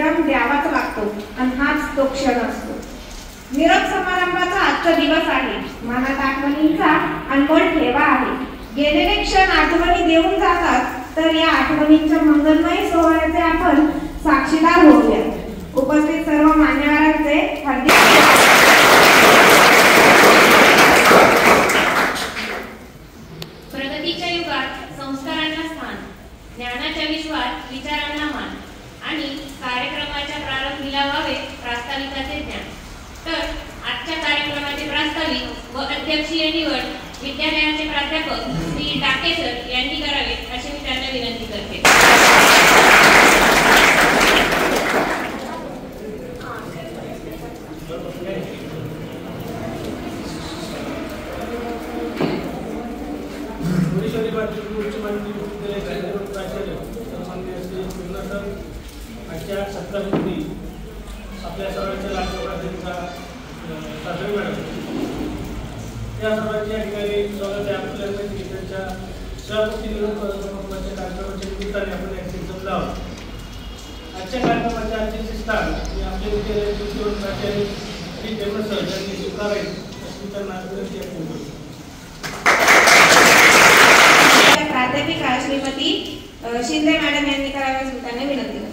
विश्राम द्यावाच लागतो आणि हाच तो क्षण असतो. निरोप समारंभाचा आजचा दिवस आहे. मनात आठवणींचा अनमोल ठेवा आहे. गेलेले क्षण आठवणी देऊन जातात, तर या आठवणींच्या मंगलमय सोहळ्याचे आपण साक्षीदार होऊया. उपस्थित सर्व मान्यवरांचे हार्दिक प्रगतीच्या युगात संस्कारांना स्थान, ज्ञानाच्या विश्वात विचारांना मान आणि कार्यक्रमाच्या प्रारंभीला व्हावे प्रास्ताविकाचे ज्ञान. तर आजच्या कार्यक्रमाचे प्रास्ताविक व अध्यक्षीय निवड विद्यालयाचे प्राध्यापक श्री डाकेसर यांनी करावे अशी मी त्यांना विनंती करते. आजच्या सत्रामध्ये आपल्या सर्वांच्या लाडक्या सासरे मॅडम त्या सर्वांच्या ठिकाणी स्वागत आहे. आपल्या त्यांच्या सभापती निवडणुकीच्या कार्यक्रमाच्या निमित्ताने आपण एक जमलो आहोत. आजच्या कार्यक्रमाचे अध्यक्षस्थान हे आपल्या विद्यालयाचे प्राचार्य श्री देवण सर यांनी स्वीकारावे अशी त्यांना विनंती करतो. प्राध्यापिका श्रीमती शिंदे मॅडम यांनी कराव्यास मी त्यांना विनंती करतो.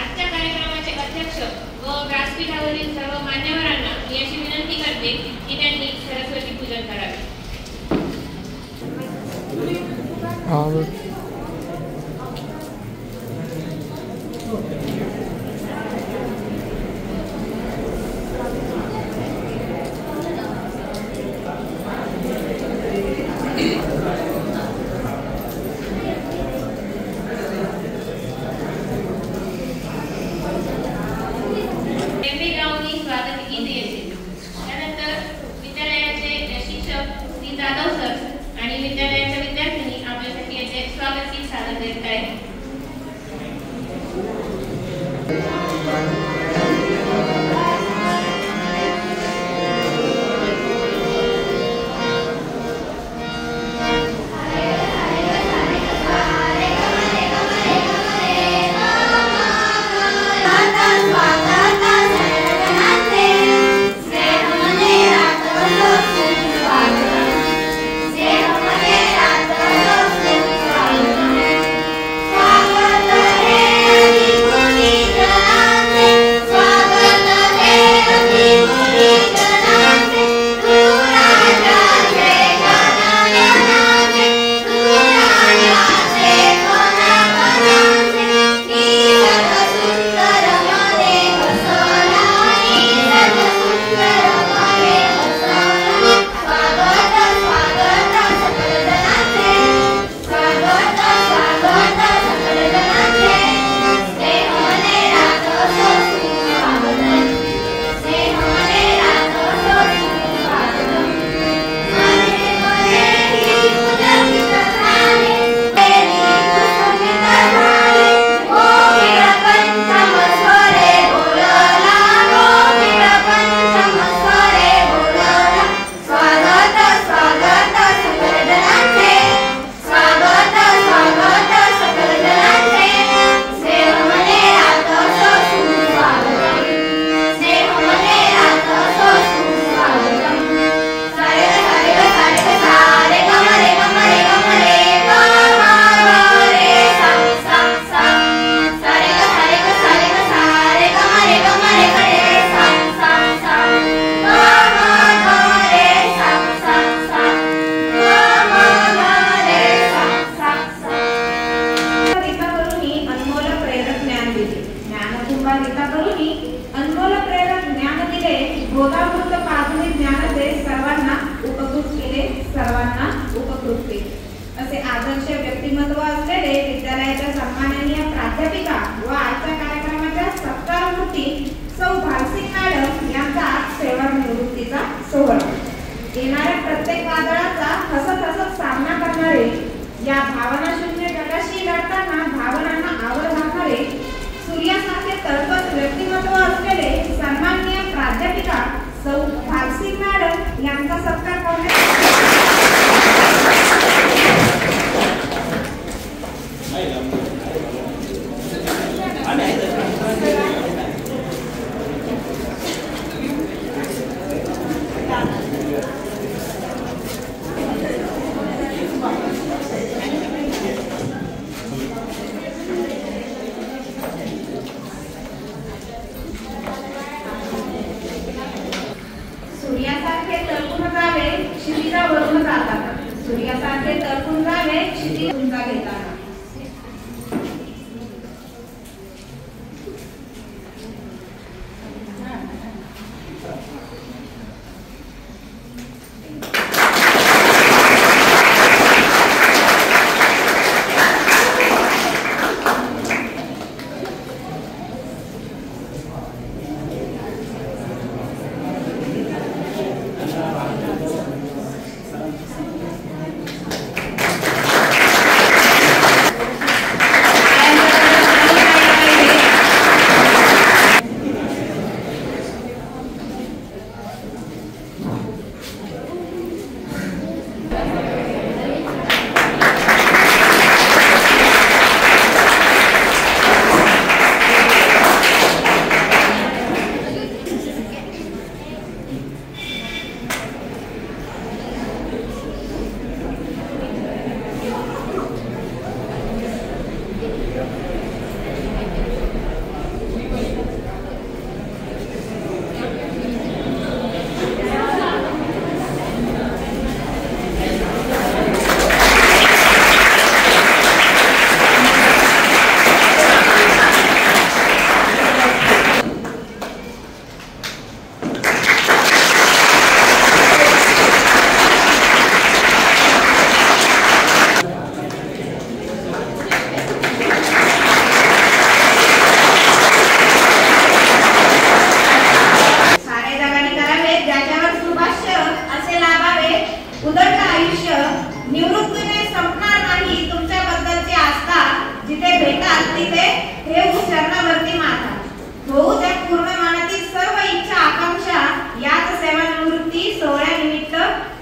आजच्या कार्यक्रमाचे अध्यक्ष व व्यासपीठावरील सर्व मान्यवरांना मी अशी विनंती करते की त्यांनी सरस्वती पूजन करावे. सन्माननीय प्राध्यापिका व आजच्या कार्यक्रमाच्या सत्कारमूर्ती सौ भारसिंग मॅडम सोहळा. येणाऱ्या प्रत्येक वादळाचा हसत हसत सामना करणारे, या भावनाशून्य जगाशी लढताना भावनांना आवर घालणारे, सूर्यासारखे तळपत व्यक्तिमत्व असलेले सन्माननीय प्राध्यापिका सौ भागसिंग मॅडम यांचा सत्कार करण्यात सूर्यासारखे तळपून जावे क्षितिजावरून जाताना, सूर्यासारखे तळपून जावे क्षितिज उंचा घेताना.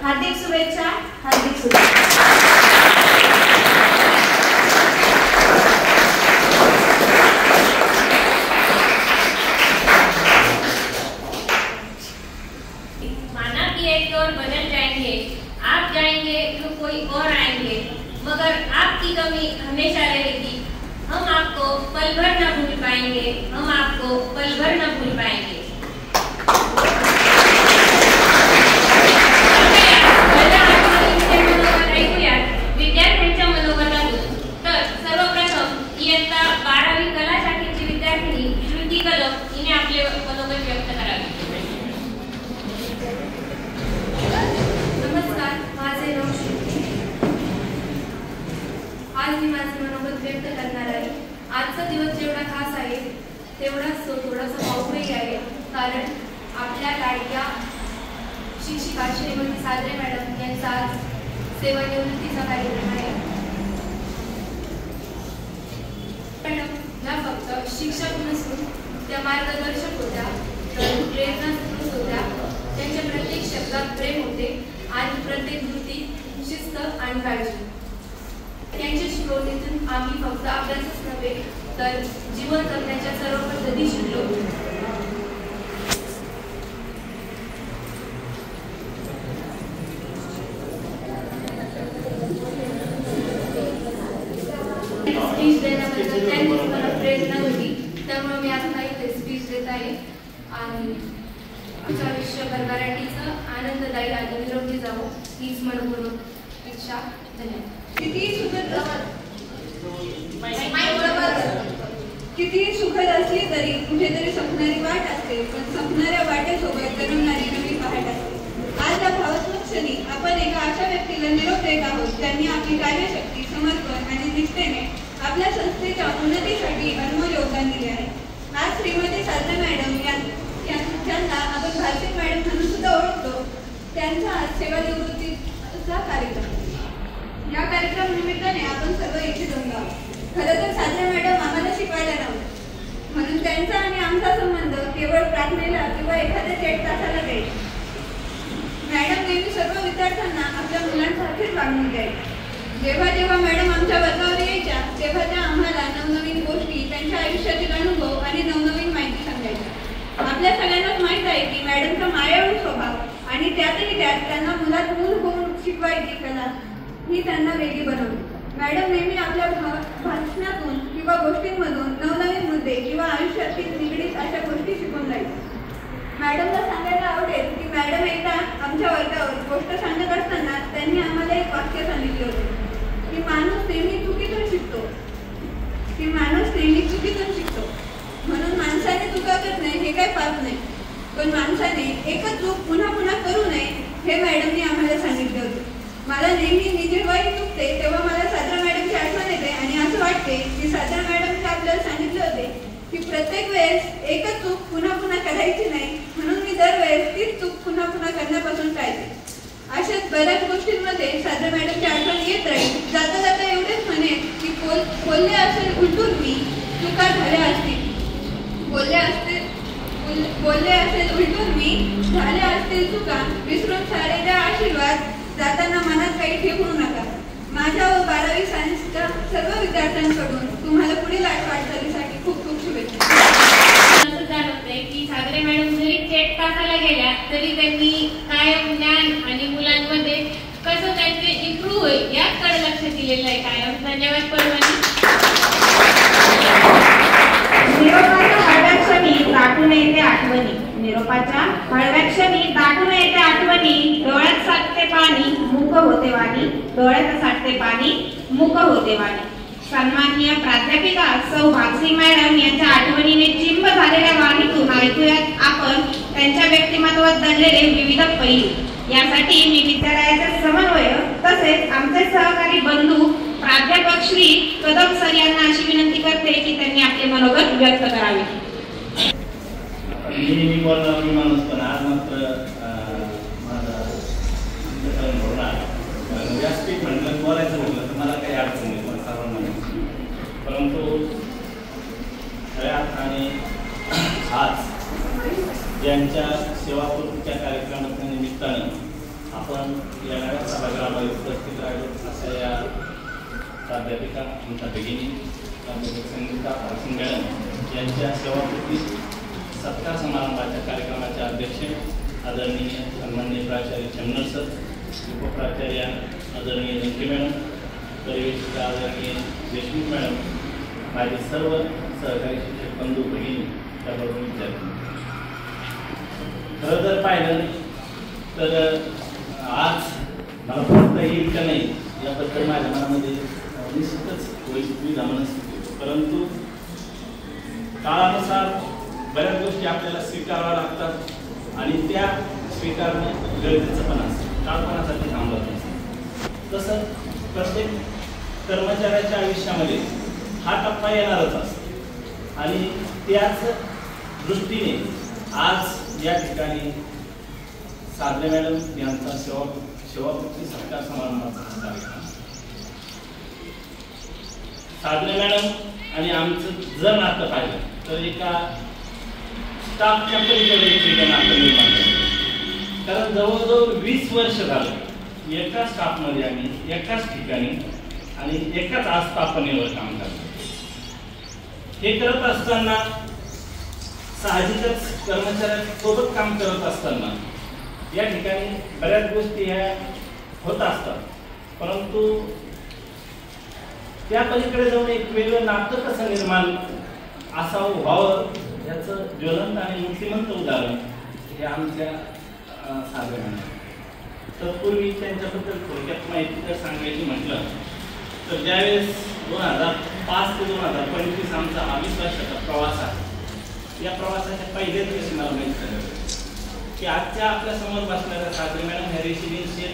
हार्दिक शुभेच्छा. हार्दिक शुभेच्छा. माना कि एक दौर बदल जाएंगे, आप जाएंगे तो कोई और आएंगे, मगर आपकी कमी हमेशा रहेगी. हम आपको पल भर न भूल पाएंगे, हम आपको पल भर न भूल पाएंगे. विद्यार्थ्यांच्या मनोगतातून तर सर्वप्रथम इयत्ता 12वी कला शाखेची विद्यार्थिनी श्रुती कदम हिने आपले मनोगत व्यक्त करावे. नमस्कार, माझे नाव श्रुती. आज मी माझे मनोगत व्यक्त करणार आहे. आजचा दिवस जेवढा खास आहे तेवढाच तो थोडासा भावूकही आहे, कारण आपल्या लाडक्या शिक्षिका श्रीमती सादरे मॅडम यांचा आज सेवानिवृत्तीचा कार्यक्रम आहे. मॅडम या फक्त शिक्षक नसून त्या मार्गदर्शक होत्या, तर प्रेरणा स्रोत होत्या. त्यांच्या प्रत्येक शब्दात प्रेम होते आणि प्रत्येक कृती शिस्त आणि काळजी. त्यांच्या शिकवणीतून आम्ही फक्त अभ्यासच नव्हे तर जीवन जगण्याच्या सर्व पद्धती शिकलो. स्पीच देण्याबद्दल त्यांनीच मला प्रेरणा होती, त्यामुळे मी आता इथे स्पीच देत आहे. आणि आमचं आयुष्यभर मराठीचं आनंददायी आणि निरोगी जावं हीच मनपूर्वक इच्छा. धन्यवाद. कितीही सुखद असली तरी कुठेतरी स्वप्नारी वाट असते, पण स्वप्नाऱ्या वाटेसोबत तरंगणारी नवी पहाट असते. आज या भावस्फोट क्षणी आपण एका अशा व्यक्तीला निरोप देत आहोत ज्यांनी आपली कार्यशक्ती, समर्पण आणि निष्ठेने आपल्या संस्थेच्या उन्नतीसाठी अनमोल योगदान दिले आहे. आज श्रीमती सादरे मॅडम यांना आपण भागसिंग मॅडम म्हणून सुद्धा ओळखतो, त्यांचा आज सेवानिवृत्तीचा कार्यक्रम. या कार्यक्रम निमित्ताने आपण सर्व इथे जमलो आहोत. खरं तर साधना मॅडम आम्हाला शिकवायला नव्हतं, म्हणून त्यांचा आणि आमचा संबंध केवळ प्रार्थनेला किंवा एखाद्या थेट तासाला द्यायचा. मॅडम नेहमी सर्व विद्यार्थ्यांना आपल्या मुलांसारखेच वागणूक द्यायच्या. जेव्हा जेव्हा मॅडम आमच्या वर्गावर यायच्या तेव्हा त्या आम्हाला नवनवीन गोष्टी, त्यांच्या आयुष्यातील अनुभव आणि नवनवीन माहिती सांगायच्या. आपल्या सगळ्यांनाच माहीत आहे की मॅडमचा मायाळू स्वभाव आणि त्यातही त्यात त्यांना मुलात मूल होऊन शिकवायची कला ही त्यांना वेगळी बनवली. मॅडम नेहमी आपल्या भाषणातून किंवा गोष्टींमधून नवनवीन मुद्दे किंवा आयुष्यातील निगडीत अशा गोष्टी शिकून जायच्या. मॅडमला सांगायला आवडेल की मॅडम एकदा आमच्या वर्गावर गोष्ट सांगत असताना त्यांनी आम्हाला एक वाक्य सांगितले होते की माणूस नेहमी चुकीतून शिकतो, म्हणून माणसाने चुका करणे हे काय पाप नाही, पण माणसाने एकच चूक पुन्हा पुन्हा करू नये हे मॅडमने आम्हाला सांगितले होते. मला नेहमी मी जेव्हाही चुकते तेव्हा मला साधना मॅडमची आठवण येते आणि असं वाटते की साधना मॅडमने आपल्याला सांगितले होते की प्रत्येक वेळेस एकच चूक पुन्हा पुन्हा करायची नाही, म्हणून मी दरवेळेस तीच चूक पुन्हा पुन्हा करण्यापासून टाळते. अशाच बऱ्याच गोष्टींमध्ये साधना मॅडमची आठवण येत राहील. जाता जाता एवढेच म्हणेन की बोलले असेल उलटून मी, चुका झाल्या असतील, बोलले असेल उलटून मी, झाल्या असतील चुका, विसरून सारे द्या आशीर्वाद, जाताना मनात काही ठेवू नका. माझ्या व 12वी सायन्सच्या सर्व विद्यार्थ्यांकडून तुम्हाला पुढील वाटचालीसाठी खूप खूप शुभेच्छा. असं जाणवतंय की सागरे मॅडम जरी थेट तासाला गेल्या तरी त्यांनी कायम ज्ञान आणि मुलांमध्ये कसं त्यांचे इम्प्रूव्ह होईल याकडे लक्ष दिलेलं आहे कायम. धन्यवाद परवानी. निरोपाच्या हळव्या क्षणी दाटून येते आठवणी, निरोपाच्या हळव्या क्षणी दाटून येते आठवणी, डोळ्यात साठते पाणी मुक होते वाणी, डोळ्यात साठते पाणी मुक होते वाणी. सन्माननीय प्राध्यापिका सौ भागसी मॅडम यांच्या आठवणीने चिंब झालेल्या वाणीतून ऐकूयात आपण त्यांच्या व्यक्तिमत्वात दडलेले विविध पैलू. यासाठी मी विद्यालयाचे समन्वयक तसेच आमचे सहकारी बंधू प्राध्यापक श्री कदम सर यांना अशी विनंती करते की त्यांनी आपले मनोगत व्यक्त करावे. मी बोलणार मी माणूस पण आज मात्र माझा व्यासपीठ म्हटलं बोलायचं म्हटलं तर मला काही अडचण नाही, मला सर्वांना. परंतु खऱ्या अर्थाने आज ज्यांच्या सेवापूर्तीच्या कार्यक्रमाच्या निमित्तानं आपण या नव्या सभागृहामध्ये उपस्थित राहिलो अशा या प्राध्यापिका आमच्या भगिनी प्राध्यापिक संगीता पारसिंग मॅडम यांच्या सेवापूर्ती सत्कार समारंभाच्या कार्यक्रमाचे अध्यक्ष आदरणीय सन्माननीय प्राचार्य चन्नर सर, उपप्राचार्य आदरणीय लंके मॅडम, परिवेशिका आदरणीय देशमुख मॅडम, माझे सर्व सहकारी शिक्षक बंधू भगिनी, त्याबरोबर विद्यार्थी. खरं जर पाहिलं तर आज मला बोलता येईल का नाही याबद्दल माझ्या मनामध्ये निश्चितच वैशिष्ट्य मनस्थिती, परंतु काळानुसार बऱ्याच गोष्टी आपल्याला स्वीकाराव्या लागतात आणि त्या स्वीकारणं गरजेचं पण असतं, काळपणासाठी थांबत नसतं. तसं प्रत्येक कर्मचाऱ्याच्या आयुष्यामध्ये हा टप्पा येणारच असतो आणि त्याच दृष्टीने आज या ठिकाणी साधले मॅडम यांचा सेवापूर्ती सत्कार समारंभाचा कार्यक्रम. साधले मॅडम आणि आमचं जर नातं पाहिलं तर एका स्टाफच्या पलीकडे नातं निर्माण झालं, कारण जवळजवळ 20 वर्ष झालं एका स्टाफमध्ये आम्ही एकाच ठिकाणी आणि एकाच आस्थापनेवर काम करतो. हे करत असताना साहजिकच कर्मचाऱ्यांसोबत काम करत असताना या ठिकाणी बऱ्याच गोष्टी ह्या होत असतात, परंतु त्या पलीकडे जाऊन एक वेगळं नातं कसं निर्माण असावं व्हावं याचं ज्वलंत आणि मूर्तिमंत उदाहरण हे आमच्या साधना. तत्पूर्वी त्यांच्याबद्दल थोडक्यात माहिती जर सांगायची म्हटलं तर ज्यावेळेस 2005 ते 2025 आमचा 22 वर्षाचा प्रवास आहे, या प्रवासाच्या पहिल्याच दिवशी मला माहीत झालं की आजच्या आपल्या समोर बसणाऱ्या साधना मॅडम ह्या रेसिडेन्शियल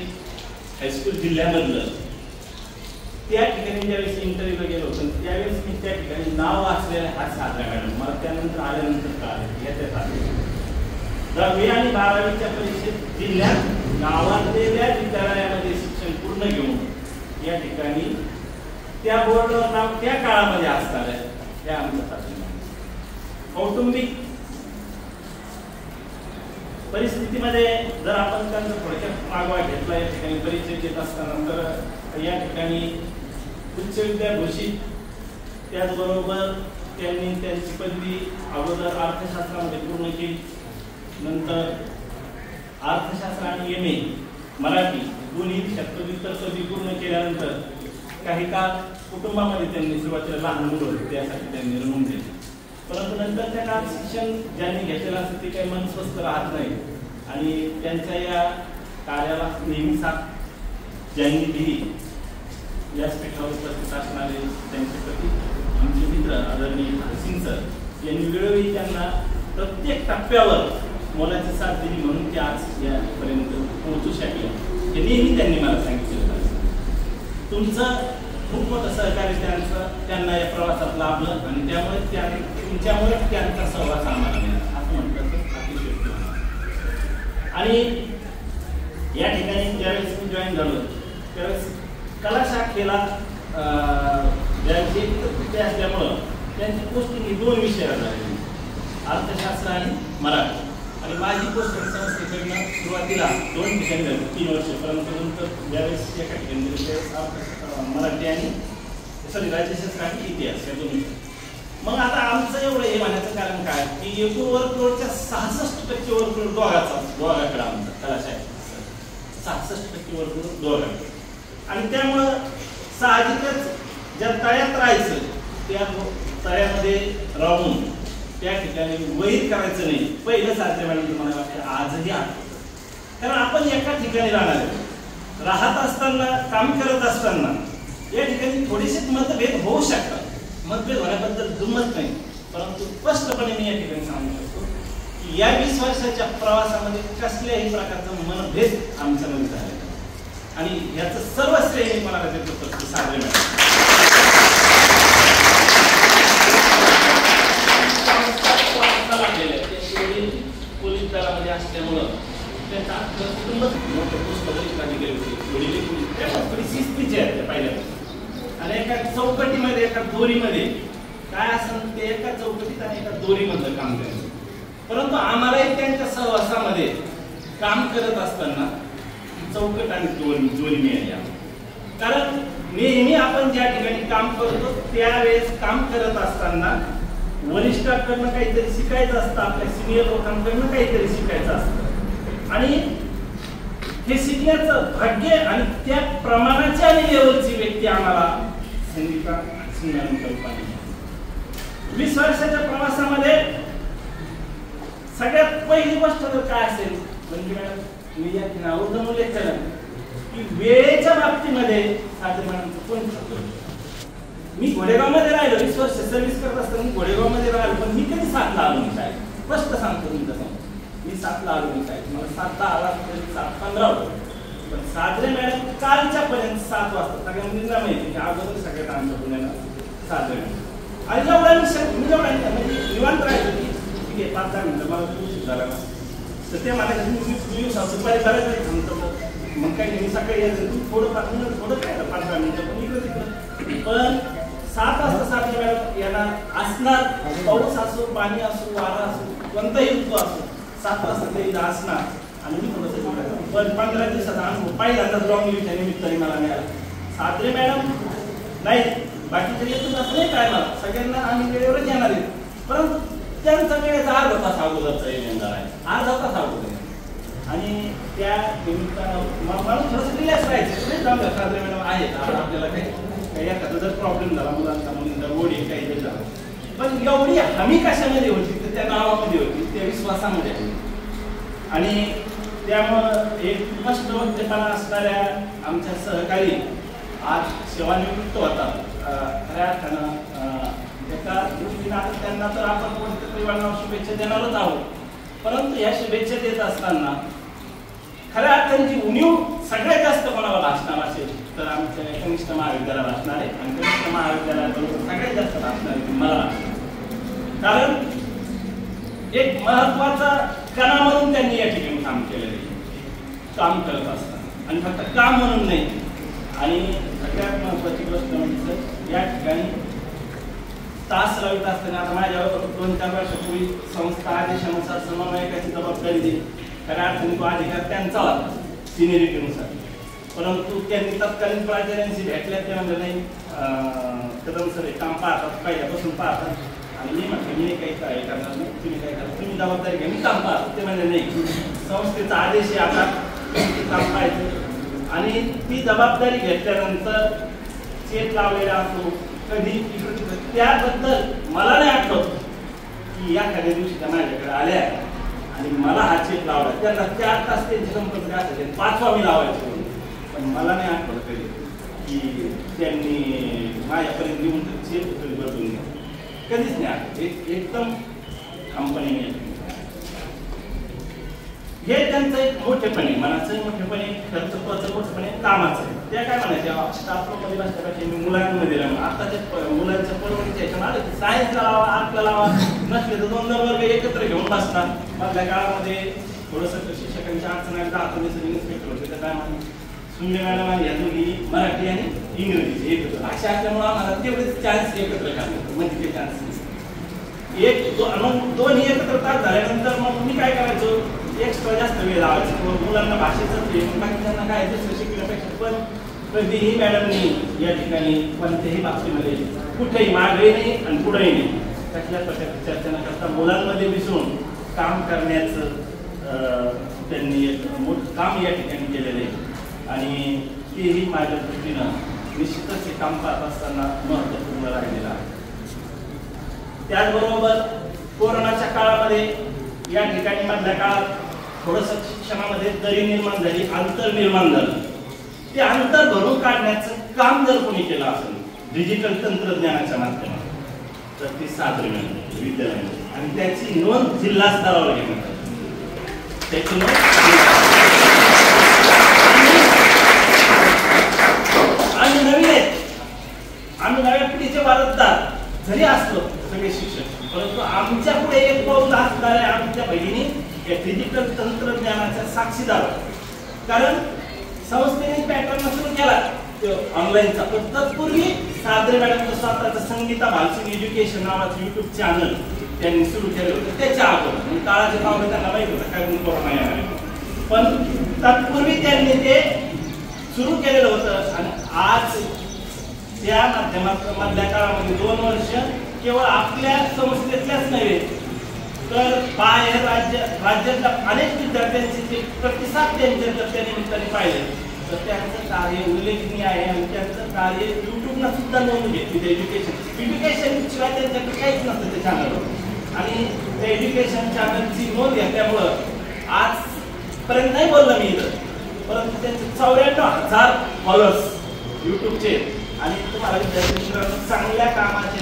हायस्कूल जिल्ह्यामधलं त्या ठिकाणी ज्यावेळेस इंटरव्ह्यूला गेलो होतो त्यावेळेस मी त्या ठिकाणी नाव वाचलेलं हा साधना मॅडम मला त्यानंतर आल्यानंतर कळालं याच्यात आले. 10वी आणि 12वीच्या परीक्षेत जिल्ह्यात नावाजलेल्या विद्यालयामध्ये शिक्षण पूर्ण घेऊन या ठिकाणी त्या बोर्डावर नाव त्या काळामध्ये असणार आहे. हे आमचं कौटुंबिक परिस्थितीमध्ये जर आपण त्यांचा थोडक्यात मागोवा घेतला या ठिकाणी परिचय देत असताना, तर या ठिकाणी उच्च विद्या घोषित, त्याचबरोबर त्यांनी त्यांची पदवी अगोदर अर्थशास्त्रामध्ये पूर्ण केली, नंतर अर्थशास्त्र आणि MA मराठी दोन्ही शब्दोत्तर पदवी पूर्ण केल्यानंतर काही काळ कुटुंबामध्ये त्यांनी सुरुवातीला लहान मुलं होती त्यासाठी त्यांनी रमून दिले. परंतु नंतर त्या काळात शिक्षण ज्यांनी घेतलेलं असतं ते काही मन स्वस्थ राहत नाही आणि त्यांच्या या कार्याला नेहमी साथ ज्यांनी दिली व्यासपीठावर उपस्थित असणारे त्यांचे पती आमचे मित्र आदरणीय सिंग सर यांनी वेळोवेळी त्यांना प्रत्येक टप्प्यावर मोलाची साथ दिली, म्हणून ते आज यापर्यंत पोहोचू शकले. हे नेहमी त्यांनी मला सांगितलेलं आहे. तुमचं खूप मोठं सहकार्य त्यांना या प्रवासात लाभलं आणि त्यामुळे तुमच्यामुळे त्यांचा सहवास आम्हाला मिळाला असं म्हटलं तर अतिशय. आणि या ठिकाणी ज्यावेळेस मी जॉईन झालो त्यावेळेस कला शाखेला ज्यांचे असल्यामुळं त्यांची पोस्टिंग 2 विषयाला झाली, अर्थशास्त्र आणि मराठी. आणि माझी पोस्टिंग संस्थेकडनं सुरुवातीला 2 ठिकाणी झाली 3 वर्ष, परंतु नंतर ज्यावेळेस एका ठिकाणी मराठी आणि राज्यशास्त्र आणि इतिहास या 2 विषय. मग आता आमचं एवढं हे म्हणण्याचं कारण काय की एकूण वर्कलोडच्या 66% वर्कलोड दोघाकडे आमचा कला शाखेत 66% वर्कलोड दोघाकडे. आणि त्यामुळं साहजिकच ज्या तळ्यात राहायचं त्या तळ्यामध्ये राहून त्या ठिकाणी वैर करायचं नाही. पहिलं साध्य मॅडम तुम्हाला वाटतं आजही आहे, कारण आपण एका ठिकाणी राहत असताना काम करत असताना या ठिकाणी थोडेसे मतभेद होऊ शकतात. मतभेद होण्याबद्दल दुमत नाही, परंतु स्पष्टपणे मी या ठिकाणी सांगू शकतो की या 20 वर्षाच्या प्रवासामध्ये कसल्याही प्रकारचा मनभेद आमच्यामध्ये झाला आणि याचं सर्व श्रेय मी मला देतो साजरे मॅडम. पोलीस दलामध्ये असल्यामुळं त्यांचा कुटुंब शिस्तीचे आहेत त्या पहिल्या आणि एका चौकटीमध्ये एका दोरीमध्ये काय असेल ते एका चौकटीत आणि एका दोरीमधलं काम करायचं. परंतु आम्हालाही त्यांच्या सहवासामध्ये काम करत असताना चौकट आणि दोरी मिळाली. कारण नेहमी आपण ज्या ठिकाणी काम करतो त्यावेळेस काम करत असताना वरिष्ठांकडनं काहीतरी शिकायचं असतं, आपल्या सिनियर लोकांकडनं काहीतरी शिकायचं असतं आणि हे शिकण्याचं भाग्य आणि त्या प्रमाणाच्या आणि लेवलची व्यक्ती आम्हाला संगीता सिंगांनी 20 वर्षाच्या प्रवासामध्ये सगळ्यात पहिली गोष्ट तर काय असेल म्हणजे मॅडम मी या नावाचा उल्लेख केला की वेळेच्या बाबतीमध्ये साधे मॅडमचं कोण शकतो. मी घोडेगावमध्ये राहिलो 20 वर्ष सर्व्हिस करत असताना मी घोडेगावमध्ये राहिलो, पण मी कधी 7ला आलो नाही साहेब. स्पष्ट सांगतो तुमचं मी 7ला आलो नाही साहेब. मला 7ला आला 7:15 होतो, पण साजरे मॅडम कालच्या पर्यंत 7 वाजता सगळ्या मुलींना माहिती की अगोदर सगळ्यात आमच्या पुण्याला साजरे मॅडम आणि जेवढा मी जेवढा म्हणजे निवांत राहायचो की ठीक आहे 5-10 मिनिटं मला उशीर झाला ना तर ते मला दुपारी करायचं थांबतो. मग काही मी सकाळी यायचं तू थोडं 5 मिनिटं थोडं काय 15 मिनिटं पण इकडं तिकडं. पण 7 वाजता साजरे मॅडम येणार असणार, पाऊस असो पाणी असो वारा असो कोणताही ऋतू असो 7 वाजता ते इथं असणार. आणि मी थोडंसं पण 15 दिवसाचा अनुभव पहिल्यांदाच लॉंग लिव्हच्या निमित्ताने मला मिळाला. साजरे मॅडम नाही बाकीचे येतच असं नाही काय मला सगळ्यांना आम्ही वेळेवरच येणार आहे, परंतु त्यांचा वेळेचा अर्धा तास अगोदरचा येणार आहे, अर्धा तास अगोदर. आणि त्या निमित्तानं मला थोडंसं रिलॅक्स राहायचं नाही जाऊ द्या साजरे मॅडम आहेत आपल्याला काही एखादा जर प्रॉब्लेम झाला मुलांचा मुलींचा गोडी काही जर झाला, पण एवढी हमी कशामध्ये होती तर त्या नावामध्ये होती त्या विश्वासामध्ये होती. आणि त्यामुळं एक स्पष्ट वक्तेपणा असणाऱ्या आमच्या सहकारी आज सेवानिवृत्त होतात. खऱ्या अर्थानं एका दृष्टीनं आता त्यांना तर आपण परिवाराला शुभेच्छा देणारच आहोत, परंतु या शुभेच्छा देत असताना खऱ्या अर्थांची उणीव सगळ्यात जास्त कोणाला भासणार असेल तर आमच्या कनिष्ठ महाविद्यालयाला असणार आहे आणि कनिष्ठ महाविद्यालयाबरोबर सगळ्यात जास्त भासणार मला. कारण एक महत्वाचा कणा म्हणून काम करत असतात आणि फक्त काम म्हणून नाही. आणि सगळ्यात महत्त्वाची गोष्ट म्हणजे या ठिकाणी तास लावित असताना आता माझ्यावर 2-4 वर्षापूर्वी संस्था आदेशानुसार समन्वयकाची जबाबदारी दिली. खऱ्या अर्थाने तो अधिकार त्यांचा होता सिनियरिटीनुसार, परंतु त्यांनी तत्कालीन प्राचार्यांशी भेटल्या ते म्हणजे नाही कदम सर काम पाहतात, पहिल्यापासून पाहतात आणि मी म्हटलं मी काही काय करणार नाही, तुम्ही काय करा, तुम्ही जबाबदारी घ्या, मी काम पाहतो. ते म्हणजे नाही, संस्थेचा आदेश आहे आता काम पाहायचं. आणि ती जबाबदारी घेतल्यानंतर चेक लावलेला असतो कधी त्याबद्दल मला नाही आठवत की एखाद्या दिवशी त्या माझ्याकडे आल्या आणि मला हा चेक लावला. त्यांना 4 तास त्यांची संपर्क असायचे, 5वा मी लावायचो, पण मला नाही आठवत कधी की त्यांनी माझ्यापर्यंत येऊन चेक बदलून घ्या, कधीच नाही आठवत. एकदम ठामपणे हे त्यांचं एक मोठेपणे, मनाचं मोठेपणे, कर्तृत्वाचं मोठेपणे, कामाचं. त्या काय म्हणायच्या स्टाफमध्ये बसल्यापेक्षा मी मुलांमध्ये राहून आताच्या मुलांच्या परवडीच्या ह्याच्यानं आलं की सायन्सला लावा, आर्टला लावा, नसले तर 2 वर्ग एकत्र घेऊन बसतात. मधल्या काळामध्ये थोडंसं शिक्षकांच्या अडचण 10 इन्स्पेक्टर होते त्या टायमाने सुंदे मॅडम आणि ह्या दोघी मराठी आणि इंग्रजीचे एकत्र अशा असल्यामुळे आम्हाला तेवढेच चान्स एकत्र करण्यात म्हणजे ते चान्स दोन्ही एकत्र तास झाल्यानंतर मग मी काय करायचो, एक्स्ट्रा जास्त वेळ लावायचं मुलांना भाषेचं बाकीच्यांना काय दुसरं शिकण्यापेक्षा. पण कधीही मॅडमनी या ठिकाणी कोणत्याही बाबतीमध्ये कुठेही मागे नाही आणि पुढेही नाही कसल्या प्रकारची चर्चा न करता मुलांमध्ये मिसळून काम करण्याचं त्यांनी एक मोठं काम या ठिकाणी केलेलं आहे आणि तेही माझ्या दृष्टीनं निश्चितच हे काम पाहत असताना महत्त्वपूर्ण राहिलेलं आहे. त्याचबरोबर कोरोनाच्या काळामध्ये या ठिकाणी मधल्या काळात थोडंसं शिक्षणामध्ये दरी निर्माण झाली, अंतर निर्माण झालं. ते अंतर भरून काढण्याचं काम जर कोणी केलं असेल डिजिटल तंत्रज्ञानाच्या माध्यमातून तर ती सादर विद्यालयामध्ये आणि त्याची नोंद जिल्हा स्तरावर घेण्यात आली. त्याची नोंद आम्ही नवीन आहेत, आम्ही नव्या पिढीचे वारसदार जरी असतो सगळे शिक्षक, परंतु आमच्या पुढे एक पाऊल असणाऱ्या आमच्या बहिणी या डिजिटल तंत्रज्ञानाच्या साक्षीदार. कारण संस्थेने पॅटर्न सुरू केला ऑनलाईनचा, पण तत्पूर्वी सादरे मॅडमचं स्वतःचं संगीता भालसिंग एज्युकेशन नावाचं युट्यूब चॅनल त्यांनी सुरू केलं होतं. त्याच्या अगोदर काळाच्या पावलं त्यांना माहित होतं काय कोरोना येणार, पण तत्पूर्वी त्यांनी ते सुरू केलेलं होतं. आणि आज त्या माध्यमात मधल्या काळामध्ये 2 वर्ष केवळ आपल्या संस्थेतल्याच नव्हे तर बाहेर राज्यातल्या अनेक विद्यार्थ्यांचे जे प्रतिसाद त्यांच्या त्या निमित्ताने पाहिले तर त्यांचं कार्य उल्लेखनीय आहे आणि त्यांचं कार्य युट्यूबला सुद्धा नोंद घेतली. एज्युकेशन शिवाय त्यांच्याकडे काहीच नसतं त्या चॅनलवर आणि त्या एज्युकेशन चॅनलची नोंद घेतल्यामुळं आजपर्यंत नाही बोललं मी इथं, परंतु त्यांचे 94,000 फॉलोअर्स युट्यूबचे. आणि तुम्हाला विद्यार्थी चांगल्या कामाचे